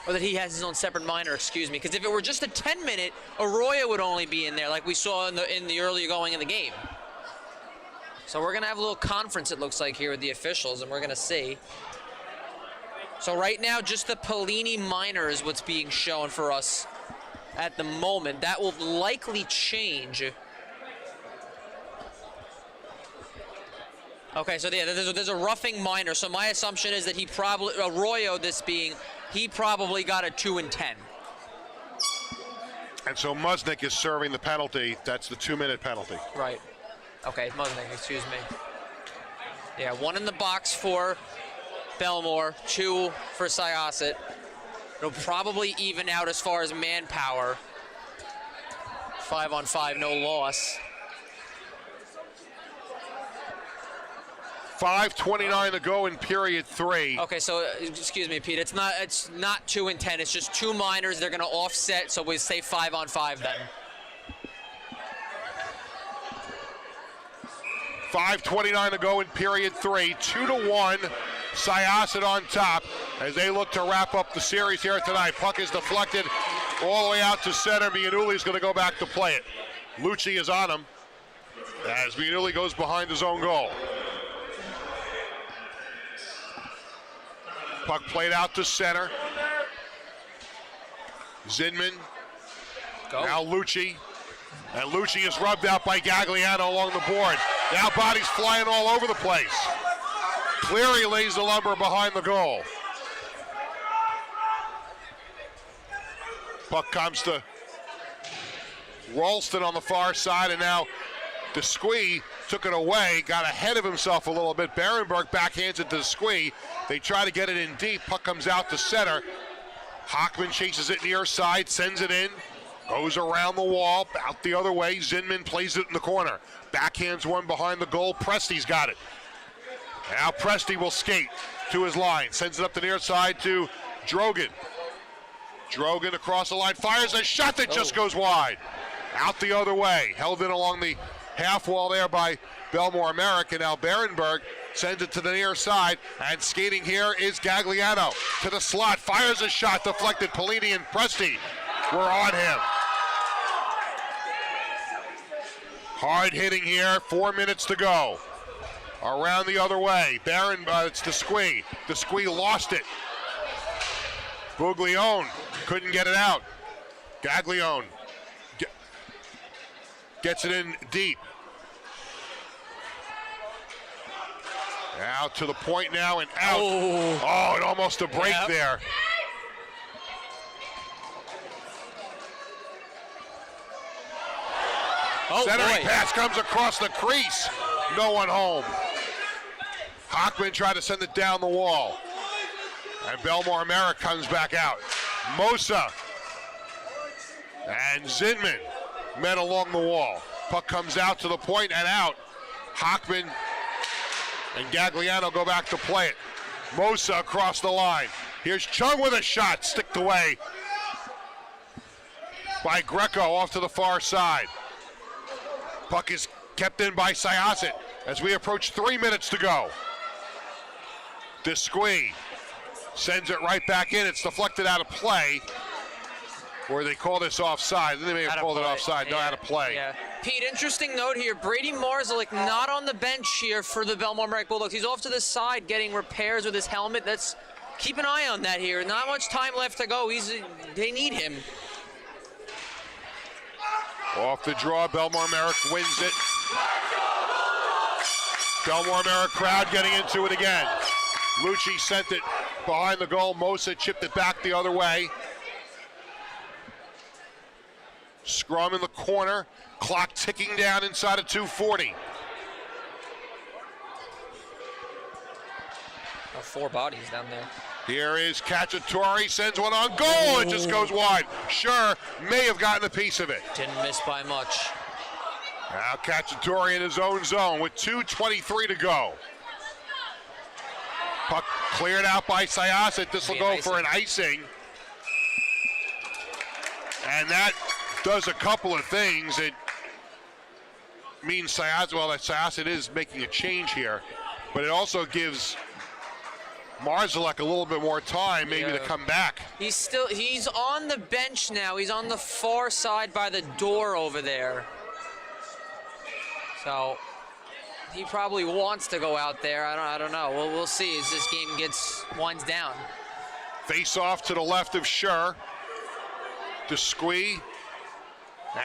Or that he has his own separate minor, excuse me. Because if it were just a 10-minute, Arroyo would only be in there like we saw in the earlier going in the game. So we're going to have a little conference, it looks like, here with the officials, and we're going to see. So right now, just the Polini minor is what's being shown for us at the moment. That will likely change. Okay, so yeah, there's a roughing minor. So my assumption is that he probably, Arroyo this being, he probably got a 2 and 10. And so Musnik is serving the penalty. That's the 2-minute penalty. Right. Okay, Musnik, excuse me. Yeah, 1 in the box for Bellmore, 2 for Syosset. It'll probably even out as far as manpower. 5-on-5, no loss. 5:29 to go in period 3. Okay, so excuse me, Pete. It's not 2 and 10. It's just 2 minors. They're going to offset, so we say 5-on-5 then. 5:29 to go in period 3. 2-1. Syosset on top as they look to wrap up the series here tonight. Puck is deflected all the way out to center. Mianuli's going to go back to play it. Lucci is on him as Mianulli goes behind his own goal. Puck played out to center. Zinman. Now Lucci. And Lucci is rubbed out by Gagliano along the board. Now bodies flying all over the place. Cleary lays the lumber behind the goal. Puck comes to Ralston on the far side, and now Desquie took it away, got ahead of himself a little bit. Berenberg backhands it to Desquie. They try to get it in deep. Puck comes out to center. Hockman chases it near side, sends it in, goes around the wall, out the other way. Zinman plays it in the corner. Backhands one behind the goal. Presti's got it. Now Presti will skate to his line, sends it up the near side to Drogan. Drogan across the line, fires a shot that just goes wide. Out the other way, held in along the half wall there by Bellmore Merrick, and now Berenberg sends it to the near side, and skating here is Gagliano to the slot, fires a shot, deflected. Polini and Presti were on him. Hard hitting here, 4 minutes to go. Around the other way, it's Desquie. Desquie lost it. Buglione couldn't get it out. Gaglione gets it in deep. Now to the point now and out. Oh, and almost a break there. Centering pass comes across the crease. No one home. Hockman tried to send it down the wall. And Bellmore Merrick comes back out. Mosa and Zinman met along the wall. Puck comes out to the point and out. Hockman and Gagliano go back to play it. Mosa across the line. Here's Chung with a shot, sticked away by Greco off to the far side. Puck is kept in by Syosset as we approach 3 minutes to go. Desquie sends it right back in. It's deflected out of play. Or they call this offside. They may have called it offside. No, out of play. Yeah. Pete, interesting note here. Brady Marzlik not on the bench here for the Bellmore Merrick Bulldogs. He's off to the side getting repairs with his helmet. Keep an eye on that here. Not much time left to go. They need him. Off the draw, Bellmore Merrick wins it. Bellmore Merrick crowd getting into it again. Lucci sent it behind the goal. Mosa chipped it back the other way. Scrum in the corner. Clock ticking down inside of 2:40. 4 bodies down there. Here is Cacciatore, sends one on goal. It just goes wide. Sure, may have gotten a piece of it. Didn't miss by much. Now Cacciatore in his own zone with 2:23 to go. Puck cleared out by Syosset. This will go for an icing. And that does a couple of things. It means Syosset is making a change here, but it also gives Marzlik a little bit more time maybe to come back. He's on the bench now. He's on the far side by the door over there. So he probably wants to go out there. I don't know. We'll see as this game winds down. Face off to the left of Schur. Desquie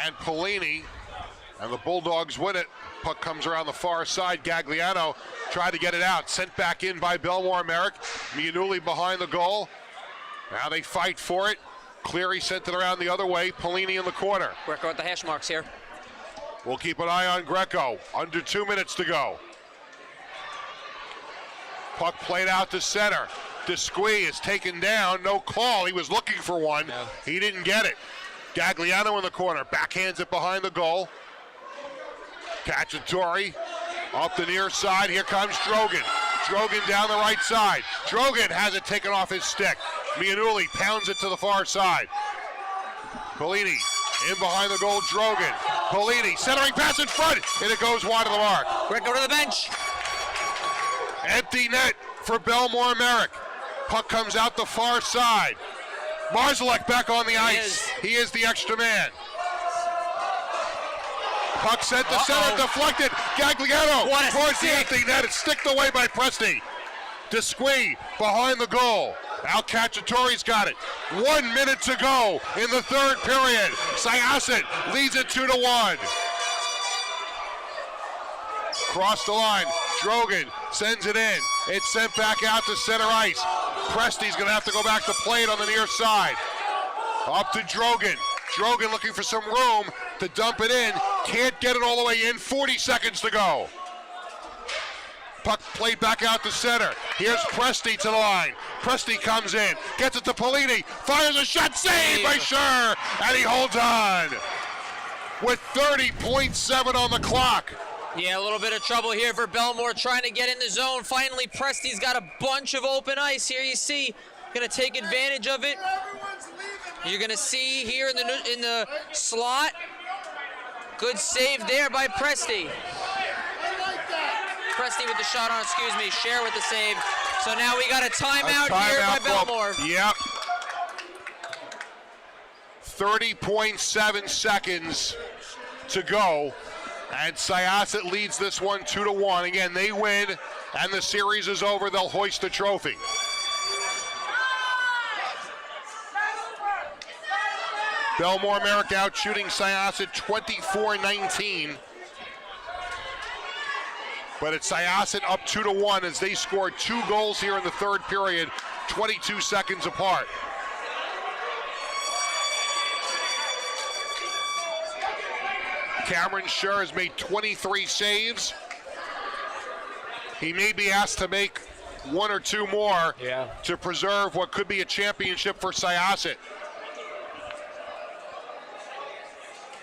and Polini. And the Bulldogs win it. Puck comes around the far side. Gagliano tried to get it out. Sent back in by Bellmore Merrick. Mianulli behind the goal. Now they fight for it. Cleary sent it around the other way. Polini in the corner. Greco at the hash marks here. We'll keep an eye on Greco. Under 2 minutes to go. Puck played out to center. Desquie is taken down. No call. He was looking for one. No. He didn't get it. Gagliano in the corner. Backhands it behind the goal. Cacciatore up the near side. Here comes Drogan. Drogan down the right side. Drogan has it taken off his stick. Mianulli pounds it to the far side. Polini in behind the goal. Drogan. Polini centering pass in front, and it goes wide of the mark. Greco to the bench. Empty net for Bellmore Merrick. Puck comes out the far side. Marzlik back on the ice. He is the extra man. Puck sent to center, deflected. Gagliano towards the empty net. It's sticked away by Presti. Desquie behind the goal. Al Cacciatore's got it. 1 minute to go in the third period. Syosset leads it 2-1. Cross the line. Drogan sends it in. It's sent back out to center ice. Presti's going to have to go back to play it on the near side. Up to Drogan. Drogan looking for some room to dump it in. Can't get it all the way in. 40 seconds to go. Puck played back out to center. Here's Presti to the line. Presti comes in, gets it to Polini, fires a shot, saved by Scher, and he holds on with 30.7 on the clock. Yeah, a little bit of trouble here for Bellmore trying to get in the zone. Finally, Presti's got a bunch of open ice here. You see, going to take advantage of it. You're going to see here in the slot. Good save there by Presti. Presti with the shot on, Scher with the save. So now we got a timeout here by Bellmore. Yep. 30.7 seconds to go. And Syosset leads this one 2-1. Again, they win, and the series is over. They'll hoist the trophy. Bellmore Merrick out shooting Syosset 24-19. But it's Syosset up 2-1 as they scored 2 goals here in the third period, 22 seconds apart. Cameron Scher has made 23 saves. He may be asked to make 1 or 2 more to preserve what could be a championship for Syosset.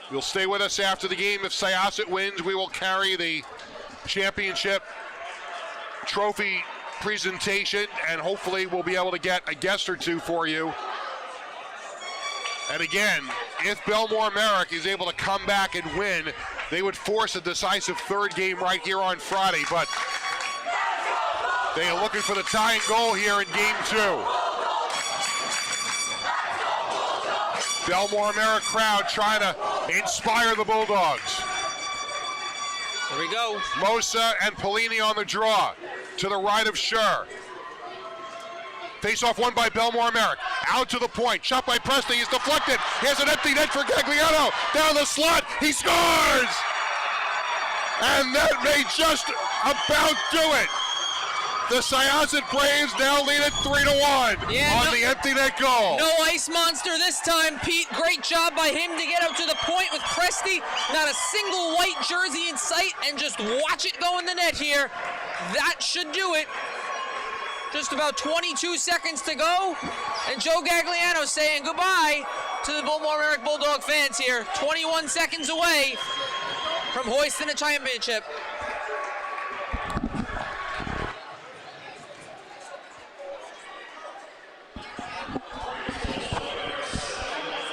You'll stay with us after the game. If Syosset wins, we will carry the championship trophy presentation, and hopefully we'll be able to get a guest or 2 for you. And again, if Bellmore Merrick is able to come back and win, they would force a decisive third game right here on Friday, but they are looking for the tying goal here in game 2. Bellmore Merrick crowd trying to inspire the Bulldogs. Here we go. Mosa and Polini on the draw. To the right of Scher. Face-off won by Bellmore Merrick. Out to the point. Shot by Presti. He's deflected. Here's an empty net for Gagliano. Down the slot. He scores! And that may just about do it. The Syosset Braves now lead it 3-1 on the empty net goal. No ice monster this time, Pete. Great job by him to get up to the point with Presti. Not a single white jersey in sight, and just watch it go in the net here. That should do it. Just about 22 seconds to go, and Joe Gagliano saying goodbye to the Bellmore Merrick Bulldog fans here. 21 seconds away from hoisting a championship.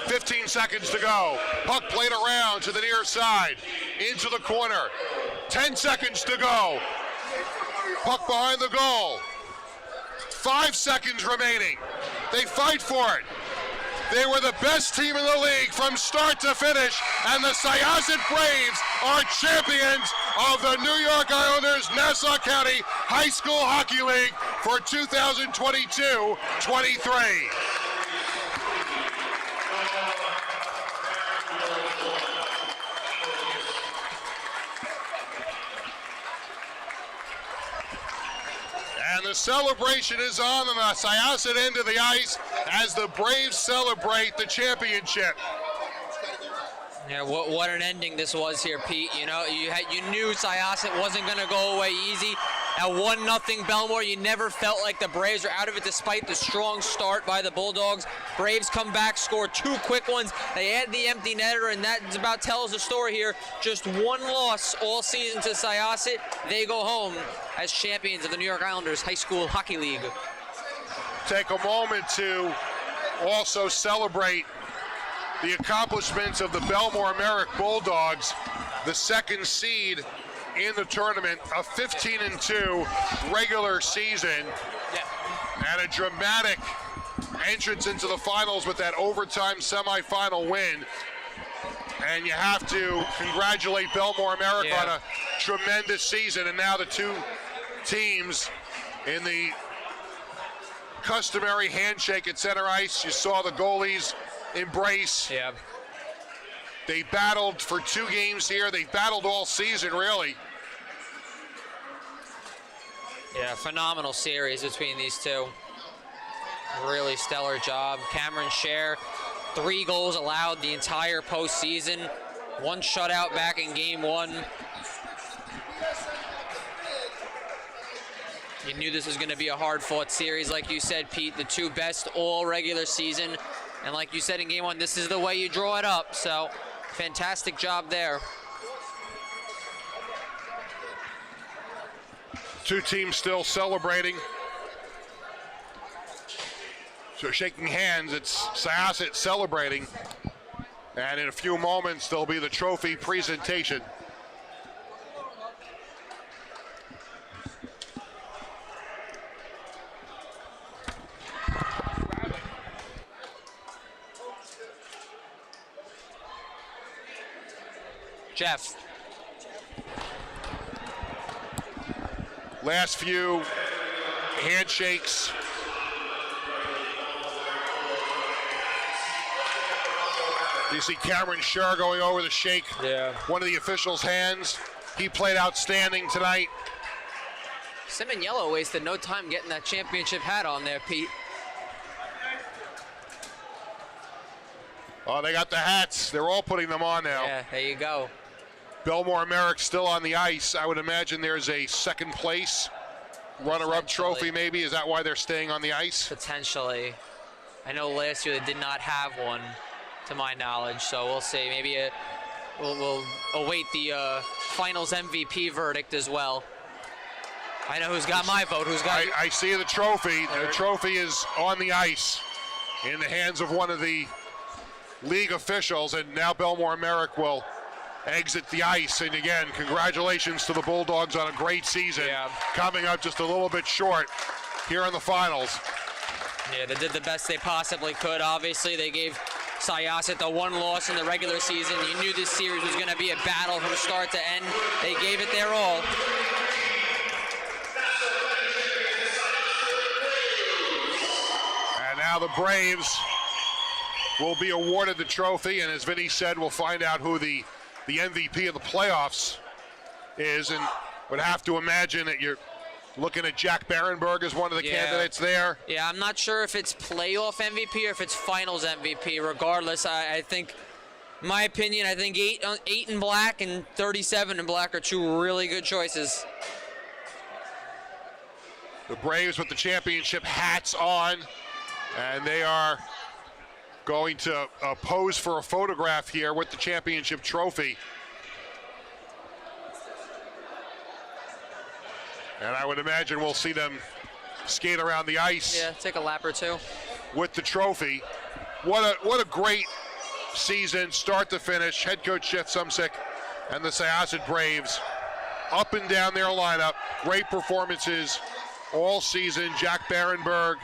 15 seconds to go. Puck played around to the near side, into the corner. 10 seconds to go. Puck behind the goal. 5 seconds remaining. They fight for it. They were the best team in the league from start to finish, and the Syosset Braves are champions of the New York Islanders Nassau County High School Hockey League for 2022-23. And the celebration is on the Syosset end of the ice as the Braves celebrate the championship. Yeah, what an ending this was here, Pete. You know, you knew Syosset wasn't going to go away easy. At 1-0 Bellmore, you never felt like the Braves were out of it despite the strong start by the Bulldogs. Braves come back, score 2 quick ones. They add the empty netter, and that about tells the story here. Just 1 loss all season to Syosset. They go home as champions of the New York Islanders High School Hockey League. Take a moment to also celebrate the accomplishments of the Bellmore Merrick Bulldogs, the 2nd seed in the tournament, a 15-2 regular season, and a dramatic entrance into the finals with that overtime semifinal win. And you have to congratulate Bellmore Merrick Yeah. on a tremendous season. And now the two teams in the customary handshake at center ice. You saw the goalies embrace. Yeah. They battled for 2 games here. They battled all season, really. Yeah, phenomenal series between these two. Really stellar job. Cameron Scher, 3 goals allowed the entire postseason. 1 shutout back in game 1. You knew this was going to be a hard-fought series, like you said, Pete. The 2 best all regular season. And like you said in game 1, this is the way you draw it up. So, fantastic job there. Two teams still celebrating. So shaking hands, it's Syosset celebrating. And in a few moments, there'll be the trophy presentation. Jeff. Last few handshakes. You see Cameron Scher going over to shake one of the officials' hands. He played outstanding tonight. Simon Yellow wasted no time getting that championship hat on there, Pete. Oh, they got the hats. They're all putting them on now. Yeah, there you go. Bellmore Merrick still on the ice. I would imagine there's a second place runner-up trophy maybe. Is that why they're staying on the ice? Potentially. I know last year they did not have one, to my knowledge, so we'll see. Maybe we'll await the finals MVP verdict as well. I know who's got my vote. Who's got? I see the trophy. The trophy is on the ice in the hands of one of the league officials, and now Bellmore Merrick will exit the ice. And again, congratulations to the Bulldogs on a great season. Yeah. Coming up just a little bit short here in the finals. Yeah, they did the best they possibly could. Obviously, they gave Syosset the 1 loss in the regular season. You knew this series was going to be a battle from start to end. They gave it their all. And now the Braves will be awarded the trophy, and as Vinny said, we'll find out who the MVP of the playoffs is, and would have to imagine that you're looking at Jack Barenberg as one of the candidates there. Yeah, I'm not sure if it's playoff MVP or if it's finals MVP. Regardless, I think, my opinion, I think 8 in black and 37 in black are 2 really good choices. The Braves with the championship hats on, and they are going to pose for a photograph here with the championship trophy. And I would imagine we'll see them skate around the ice. Yeah, take a lap or 2. With the trophy. What a great season, start to finish. Head coach Jeff Sumsick and the Syosset Braves up and down their lineup. Great performances all season. Jack Barenberg,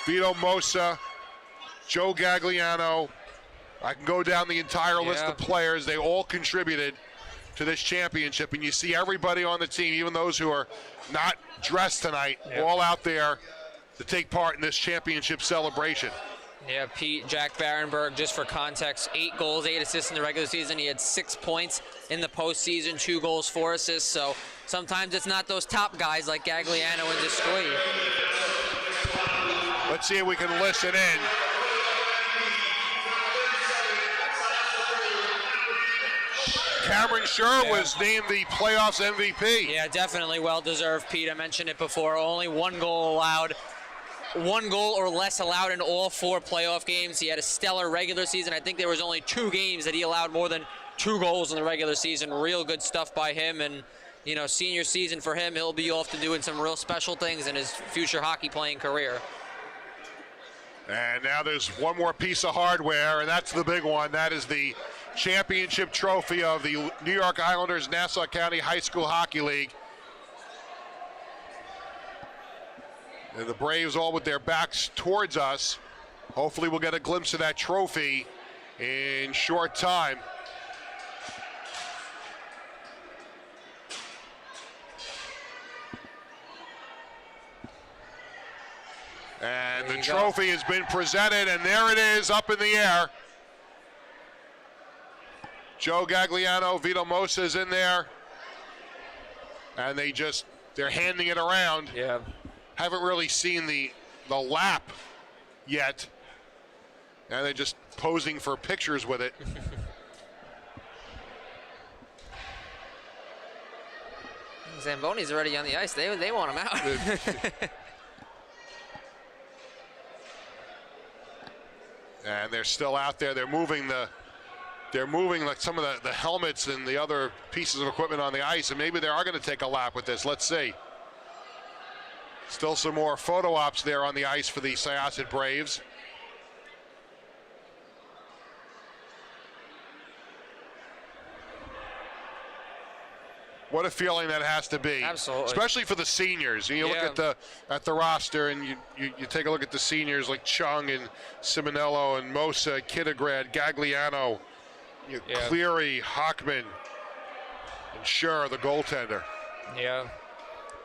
Vito Mosa, Joe Gagliano. I can go down the entire list of players. They all contributed to this championship, and you see everybody on the team, even those who are not dressed tonight, all out there to take part in this championship celebration. Yeah, Pete, Jack Barenberg, just for context, 8 goals, 8 assists in the regular season. He had 6 points in the postseason, 2 goals, 4 assists. So sometimes it's not those top guys like Gagliano and Destroy. Let's see if we can listen in. Cameron Scher was named the playoffs MVP. Yeah, definitely well-deserved, Pete. I mentioned it before. Only 1 goal allowed. 1 goal or less allowed in all 4 playoff games. He had a stellar regular season. I think there was only 2 games that he allowed more than 2 goals in the regular season. Real good stuff by him. And, you know, senior season for him, he'll be off to doing some real special things in his future hockey playing career. And now there's one more piece of hardware, and that's the big one. That is the championship trophy of the New York Islanders Nassau County High School Hockey League. And the Braves all with their backs towards us. Hopefully we'll get a glimpse of that trophy in short time. And the trophy has been presented, and there it is up in the air. Joe Gagliano, Vito Mosa is in there, and they're handing it around. Yeah. Haven't really seen the lap yet, and they're just posing for pictures with it. Zamboni's already on the ice. They want him out. And they're still out there. They're moving like some of the helmets and the other pieces of equipment on the ice, and maybe they are going to take a lap with this. Let's see. Still some more photo ops there on the ice for the Syosset Braves. What a feeling that has to be. Absolutely. Especially for the seniors. You look at the roster, and you take a look at the seniors like Chung and Simonello and Mosa, Kittograd, Gagliano, Cleary, Hockman, and Scher, the goaltender. Yeah.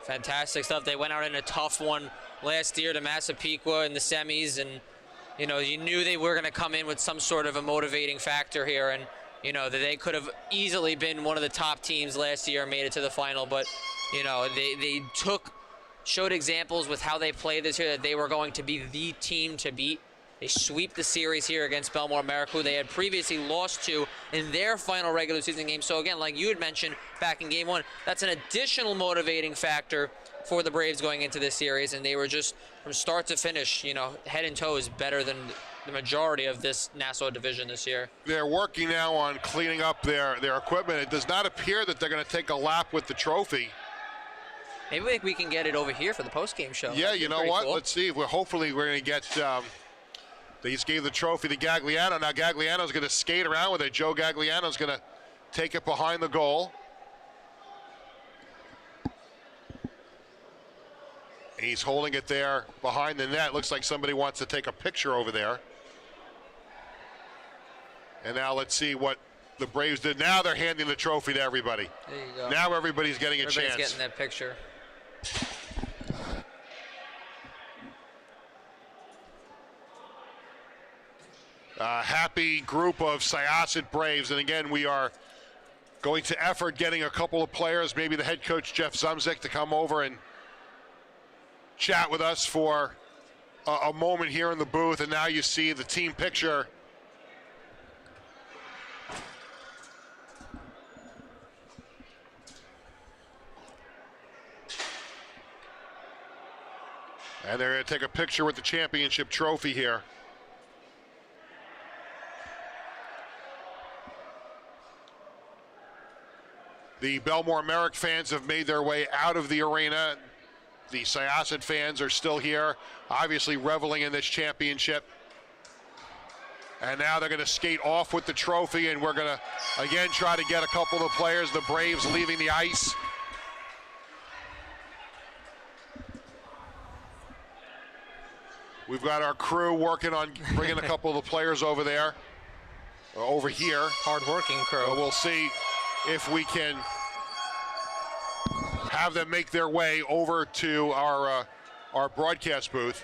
Fantastic stuff. They went out in a tough one last year to Massapequa in the semis, and you knew they were going to come in with some sort of a motivating factor here, and that they could have easily been one of the top teams last year and made it to the final, but they showed examples with how they played this year that they were going to be the team to beat. They sweep the series here against Bellmore Merrick, who they had previously lost to in their final regular season game. So again, like you had mentioned back in game one, that's an additional motivating factor for the Braves going into this series, and they were just from start to finish, head and toes better than the majority of this Nassau division this year. They're working now on cleaning up their equipment. It does not appear that they're going to take a lap with the trophy. Maybe we can get it over here for the post-game show. Yeah, you know what? Cool. Let's see. Hopefully we're going to get they just gave the trophy to Gagliano. Now Gagliano's going to skate around with it. Joe Gagliano's going to take it behind the goal. He's holding it there behind the net. Looks like somebody wants to take a picture over there. And now let's see what the Braves did. Now they're handing the trophy to everybody. There you go. Now everybody's getting a chance. Everybody's getting that picture. Happy group of Syosset Braves. And again, we are going to effort getting a couple of players, maybe the head coach Jeff Zumzik, to come over and chat with us for a moment here in the booth. And now you see the team picture. And they're going to take a picture with the championship trophy here. The Bellmore Merrick fans have made their way out of the arena. The Syosset fans are still here, obviously reveling in this championship. And now they're going to skate off with the trophy, and we're going to, again, try to get a couple of players, the Braves leaving the ice. We've got our crew working on bringing a couple of the players over there, over here. Hard-working crew. We'll see if we can have them make their way over to our broadcast booth.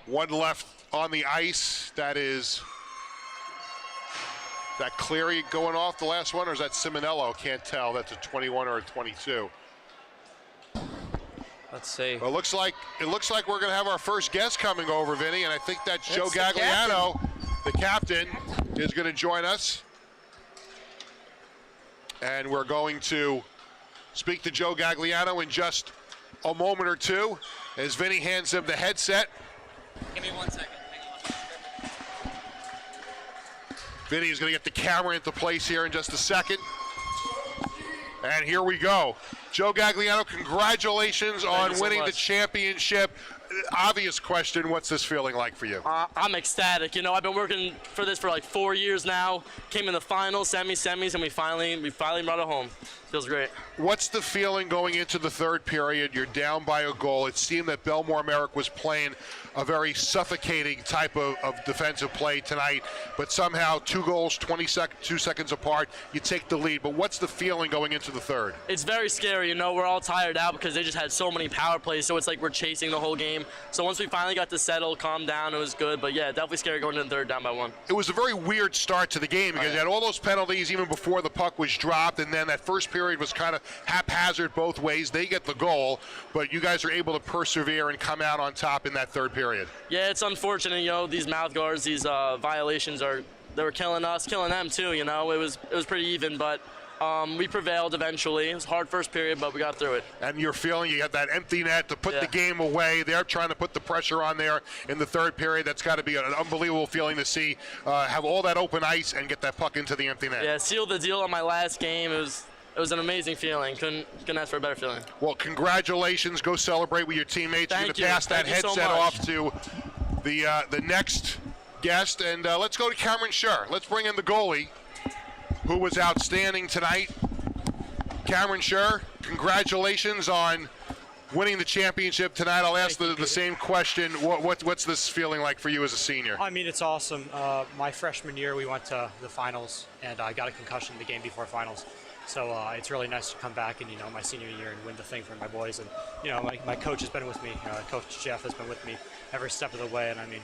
One left on the ice. That is that Cleary going off the last one, or is that Simonello? Can't tell. That's a 21 or a 22. Let's see. Well, it looks like we're going to have our first guest coming over, Vinny, and I think that's Joe Gagliano, the captain, is going to join us. And we're going to speak to Joe Gagliano in just a moment or two as Vinny hands him the headset. Give me 1 second. Vinny is going to get the camera into place here in just a second. And here we go. Joe Gagliano, congratulations on winning the championship. Obvious question, what's this feeling like for you? I'm ecstatic. You know, I've been working for this for like 4 years now. Came in the finals, semis, and we finally brought it home. Feels great. What's the feeling going into the third period? You're down by a goal. It seemed that Bellmore Merrick was playing a very suffocating type of defensive play tonight, but somehow 2 goals, 2 seconds apart, you take the lead. But what's the feeling going into the third? It's very scary. You know, we're all tired out because they just had so many power plays, so it's like we're chasing the whole game. So once we finally got to settle, calm down, it was good. But yeah, definitely scary going into the third down by 1. It was a very weird start to the game because you had all those penalties even before the puck was dropped, and then that first period was kind of haphazard both ways. They get the goal, but you guys are able to persevere and come out on top in that third period. Yeah, it's unfortunate, you know, these mouth guards, these violations they were killing us, killing them too, you know. It was pretty even, but we prevailed eventually. It was a hard first period, but we got through it. And you're feeling you got that empty net to put the game away. They're trying to put the pressure on there in the third period. That's got to be an unbelievable feeling to see, have all that open ice and get that puck into the empty net. Yeah, sealed the deal on my last game. It was an amazing feeling. Couldn't ask for a better feeling. Well, congratulations. Go celebrate with your teammates. Thank You're going to you. pass that Thank you so headset much. off to the next guest. And let's go to Cameron Scher. Let's bring in the goalie, who was outstanding tonight. Cameron Scher, congratulations on winning the championship tonight. I'll ask the same question. What's this feeling like for you as a senior? I mean, it's awesome. My freshman year, we went to the finals, and I got a concussion the game before finals. So it's really nice to come back and, you know, my senior year and win the thing for my boys. And, you know, my coach has been with me. Coach Jeff has been with me every step of the way. And, I mean,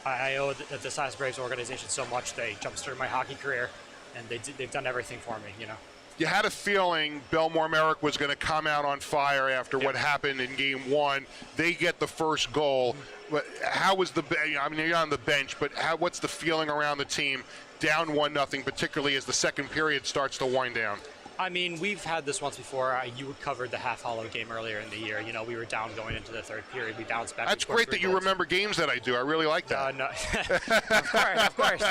I owe the Syosset Braves organization so much. They jump-started my hockey career, and they've done everything for me, you know. You had a feeling Bellmore Merrick was going to come out on fire after what happened in Game 1. They get the first goal. How was I mean, you're on the bench, but what's the feeling around the team down 1-0, particularly as the second period starts to wind down? I mean, we've had this once before. You covered the half-hollow game earlier in the year. You know, we were down going into the third period. We bounced back. That's great that you remember games that I do. I really like that. No, of course.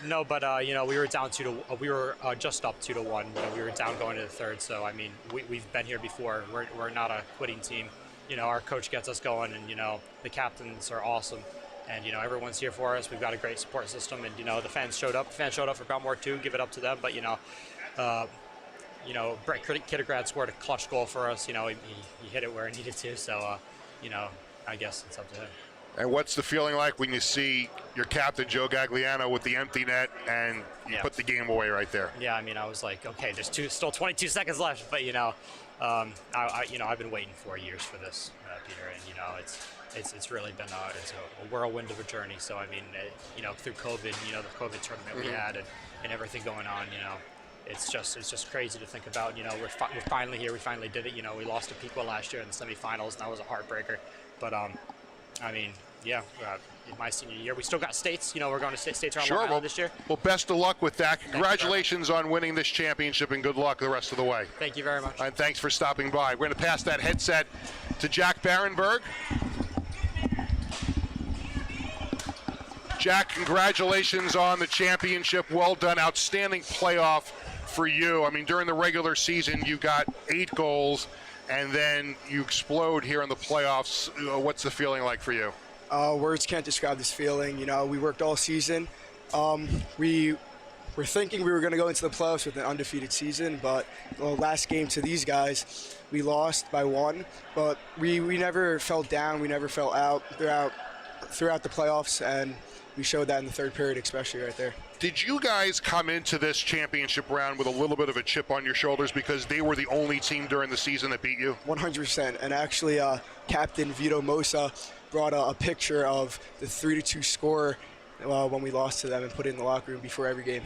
No, but you know, we were down we were just up 2-1. You know, we were down going to the third. So I mean, we've been here before. We're not a quitting team. You know, our coach gets us going, and you know, the captains are awesome. And you know, everyone's here for us. We've got a great support system, and you know, the fans showed up. The fans showed up for Bellmore too. Give it up to them. But you know, Brett Kittergrad scored a clutch goal for us. You know, he hit it where he needed to. So, you know, I guess it's up to him. And what's the feeling like when you see your captain, Joe Gagliano, with the empty net and you put the game away right there? Yeah, I mean, I was like, okay, there's still 22 seconds left. But, you know, I've been waiting 4 years for this, Peter. And, you know, it's really been a whirlwind of a journey. So, I mean, you know, through COVID, you know, the COVID tournament we had and everything going on, you know, it's just crazy to think about. You know, we're finally here. We finally did it. You know, we lost to Piqua last year in the semifinals, and that was a heartbreaker. But I mean, yeah, in my senior year, we still got states. You know, we're going to states around Long Island this year. Well, best of luck with that. Congratulations on winning this championship, and good luck the rest of the way. Thank you very much. And thanks for stopping by. We're going to pass that headset to Jack Barenberg. Jack, congratulations on the championship. Well done. Outstanding playoff for you. I mean, during the regular season, you got 8 goals, and then you explode here in the playoffs. What's the feeling like for you? Words can't describe this feeling. You know, we worked all season. We were thinking we were going to go into the playoffs with an undefeated season, but last game to these guys, we lost by 1. But we never felt down. We never felt out throughout the playoffs, and we showed that in the third period, especially right there. Did you guys come into this championship round with a little bit of a chip on your shoulders because they were the only team during the season that beat you? 100%. And actually, Captain Vito Mosa brought a picture of the 3-2 score when we lost to them and put it in the locker room before every game.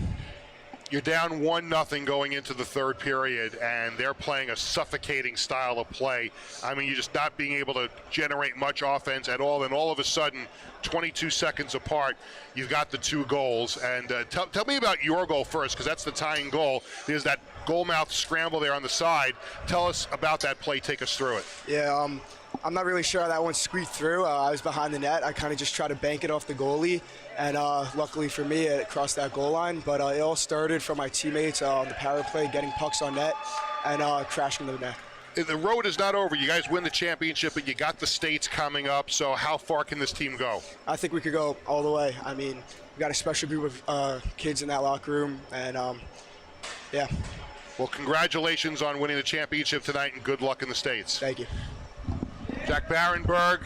You're down 1-0 going into the third period, and they're playing a suffocating style of play. I mean, you're just not being able to generate much offense at all, and all of a sudden, 22 seconds apart, you've got the 2 goals. And tell me about your goal first, because that's the tying goal. There's that goal mouth scramble there on the side. Tell us about that play. Take us through it. Yeah, I'm not really sure how that one squeaked through. I was behind the net. I kind of just tried to bank it off the goalie, and luckily for me, it crossed that goal line. But it all started from my teammates on the power play, getting pucks on net and crashing the net. the road is not over. You guys win the championship, but you got the states coming up. So how far can this team go? I think we could go all the way. I mean, we got a special group of kids in that locker room, and yeah. Well, congratulations on winning the championship tonight, and good luck in the states. Thank you. Jack Barenberg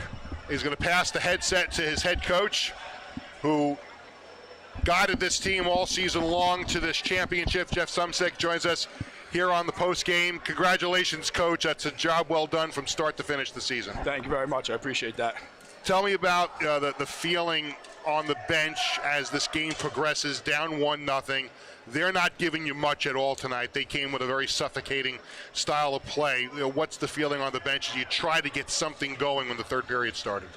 is going to pass the headset to his head coach, who guided this team all season long to this championship. Jeff Sumsick joins us here on the post game. Congratulations, Coach. That's a job well done from start to finish the season. Thank you very much. I appreciate that. Tell me about the feeling on the bench as this game progresses, down 1-0. They're not giving you much at all tonight. They came with a very suffocating style of play. What's the feeling on the bench as you try to get something going when the third period started?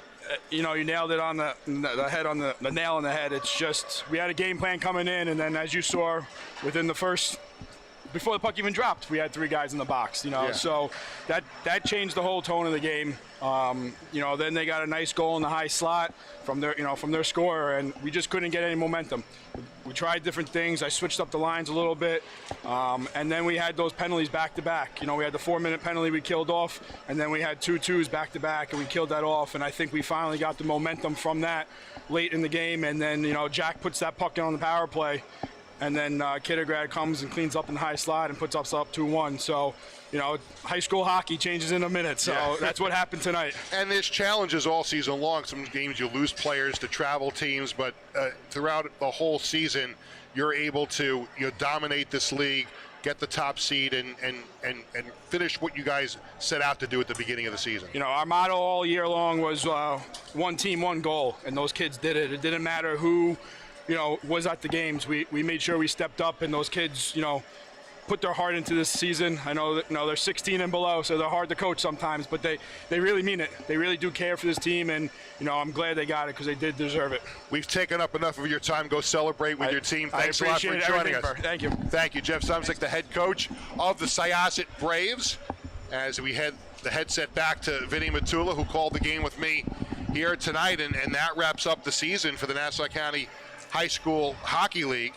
You nailed it on the head, on the nail on the head. It's just we had a game plan coming in, and then as you saw, within the first, before the puck even dropped, we had 3 guys in the box. Yeah. So that changed the whole tone of the game. Then they got a nice goal in the high slot from their scorer, and we just couldn't get any momentum. We tried different things. I switched up the lines a little bit, and then we had those penalties back to back. We had the 4-minute penalty we killed off, and then we had 2 2s back to back, and we killed that off. And I think we finally got the momentum from that late in the game. And then Jack puts that puck in on the power play, and then Kittergrad comes and cleans up in the high slot and puts us up 2-1. So, high school hockey changes in a minute. So That's what happened tonight. And there's challenges all season long. Some games you lose players to travel teams, but throughout the whole season, you're able to dominate this league, get the top seed, and finish what you guys set out to do at the beginning of the season. Our motto all year long was one team, one goal, and those kids did it. It didn't matter who was at the games. We made sure we stepped up, and those kids, put their heart into this season. I know that they're 16 and below, so they're hard to coach sometimes, but they really mean it. They really do care for this team, and I'm glad they got it because they did deserve it. We've taken up enough of your time. Go celebrate with your team. Thanks a lot for joining us. Thank you. Thank you, Jeff Sumsick, the head coach of the Syosset Braves. As we head the headset back to Vinny Matula, who called the game with me here tonight, and that wraps up the season for the Nassau County High School Hockey League.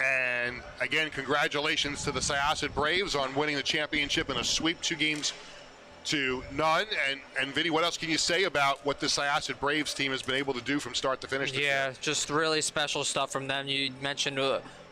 And again, congratulations to the Syosset Braves on winning the championship in a sweep, 2-0. And Vinny, what else can you say about what the Syosset Braves team has been able to do from start to finish this year? Just really special stuff from them. You mentioned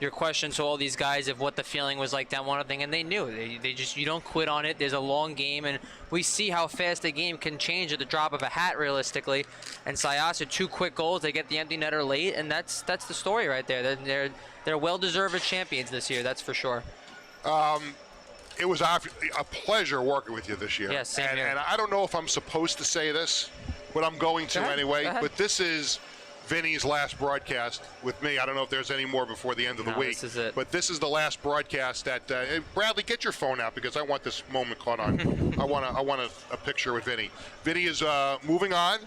your question to all these guys of what the feeling was like down 1-0, and they knew. You don't quit on it. There's a long game, and we see how fast a game can change at the drop of a hat, realistically. And Syosset, 2 quick goals. They get the empty netter late, and that's the story right there. They're well-deserved champions this year, that's for sure. It was a pleasure working with you this year. Yes, same here. And I don't know if I'm supposed to say this, but I'm going to anyway. But this is Vinny's last broadcast with me. I don't know if there's any more before the end of the week. This is it. But this is the last broadcast that Bradley, get your phone out because I want this moment caught on. I want a picture with Vinny. Vinny is moving on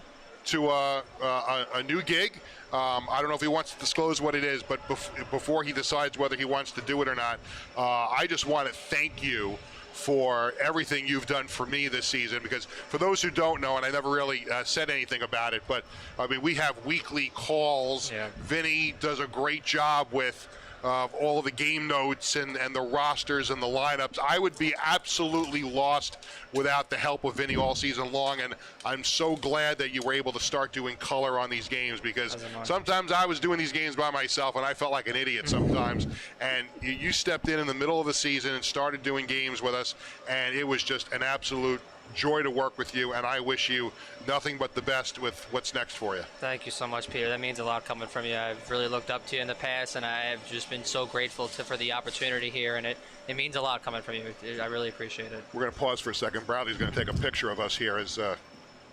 to a new gig. I don't know if he wants to disclose what it is, but before he decides whether he wants to do it or not, I just want to thank you for everything you've done for me this season, because for those who don't know, and I never really said anything about it, but I mean, we have weekly calls. Yeah. Vinny does a great job with all of the game notes and the rosters and the lineups. I would be absolutely lost without the help of Vinny all season long, and I'm so glad that you were able to start doing color on these games, because sometimes I was doing these games by myself and I felt like an idiot sometimes, and you stepped in the middle of the season and started doing games with us, and it was just an absolute joy to work with you, and I wish you nothing but the best with what's next for you. Thank you so much, Peter. That means a lot coming from you. I've really looked up to you in the past, and I have just been so grateful for the opportunity here, and it means a lot coming from you. I really appreciate it. We're going to pause for a second. Bradley's going to take a picture of us here as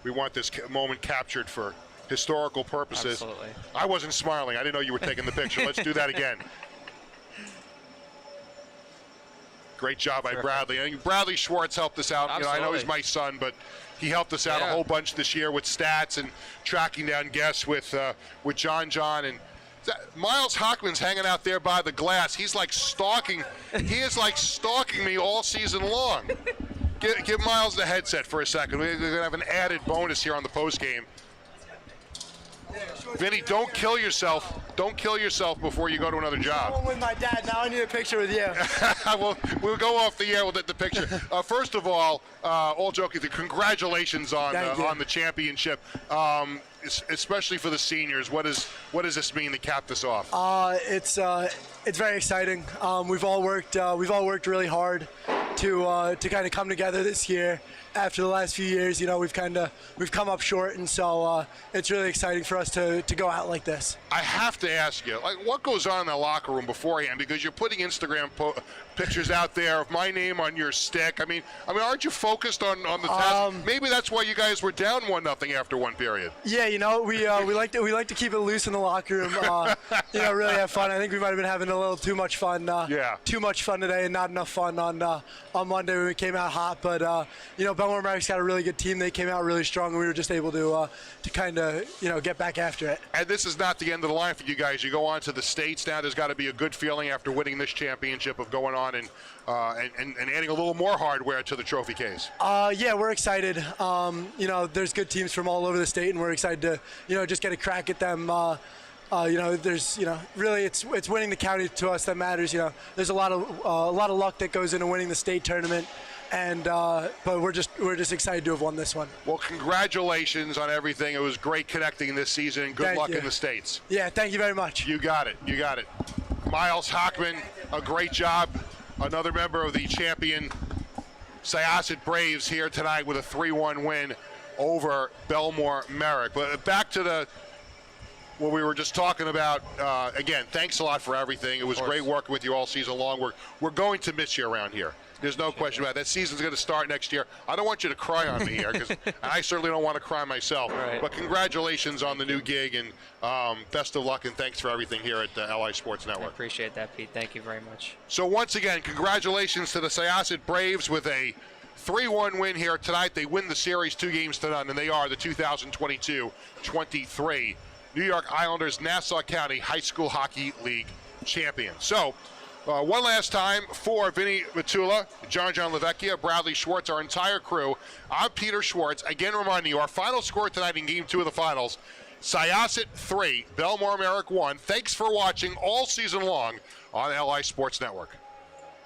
we want this moment captured for historical purposes. Absolutely. I wasn't smiling. I didn't know you were taking the picture. Let's do that again. Great job by Bradley. And Bradley Schwartz helped us out. Absolutely. I know he's my son, but he helped us out a whole bunch this year with stats and tracking down guests with John. And Miles Hockman's hanging out there by the glass. He's like stalking. He is like stalking me all season long. Give Miles the headset for a second. We're going to have an added bonus here on the post game. Yeah, sure. Vinny, don't kill yourself. Don't kill yourself before you go to another job. I'm with my dad. Now I need a picture with you. We'll go off the air. We'll get the picture. First of all joking, congratulations on the championship, especially for the seniors. What does this mean to cap this off? It's very exciting. We've all worked really hard to kind of come together this year. After the last few years, we've come up short, and so it's really exciting for us to go out like this. I have to ask you, what goes on in the locker room beforehand? Because you're putting Instagram pictures out there of my name on your stick. I mean, aren't you focused on the task? Maybe that's why you guys were down 1-0 after one period. Yeah, we like to keep it loose in the locker room. Really have fun. I think we might have been having a little too much fun. Too much fun today, and not enough fun on Monday when we came out hot. But Bellmore Merrick's got a really good team. They came out really strong, and we were just able to kind of get back after it. And this is not the end of the line for you guys. You go on to the States now. There's got to be a good feeling after winning this championship of going on and adding a little more hardware to the trophy case. Yeah, we're excited. There's good teams from all over the state, and we're excited to just get a crack at them. Really it's winning the county to us that matters. There's a lot of luck that goes into winning the state tournament. And but we're just excited to have won this one. Well, congratulations on everything. It was great connecting this season, and good luck in the States. Yeah, thank you very much. You got it. Miles Hockman, a great job. Another member of the champion Syosset Braves here tonight with a 3-1 win over Bellmore Merrick. But back to what we were just talking about. Again, thanks a lot for everything. It was great working with you all season long. We're going to miss you around here. There's no question about it. That season's going to start next year. I don't want you to cry on me here, because I certainly don't want to cry myself. Right. But congratulations on the new gig, and best of luck, and thanks for everything here at LI Sports Network. I appreciate that, Pete. Thank you very much. So once again, congratulations to the Syosset Braves with a 3-1 win here tonight. They win the series 2-0, and they are the 2022-23 New York Islanders Nassau County High School Hockey League champions. So one last time for Vinny Matula, John LaVecchia, Bradley Schwartz, our entire crew. I'm Peter Schwartz. Again, reminding you, our final score tonight in Game 2 of the Finals, Syosset 3, Bellmore Merrick 1. Thanks for watching all season long on LI Sports Network.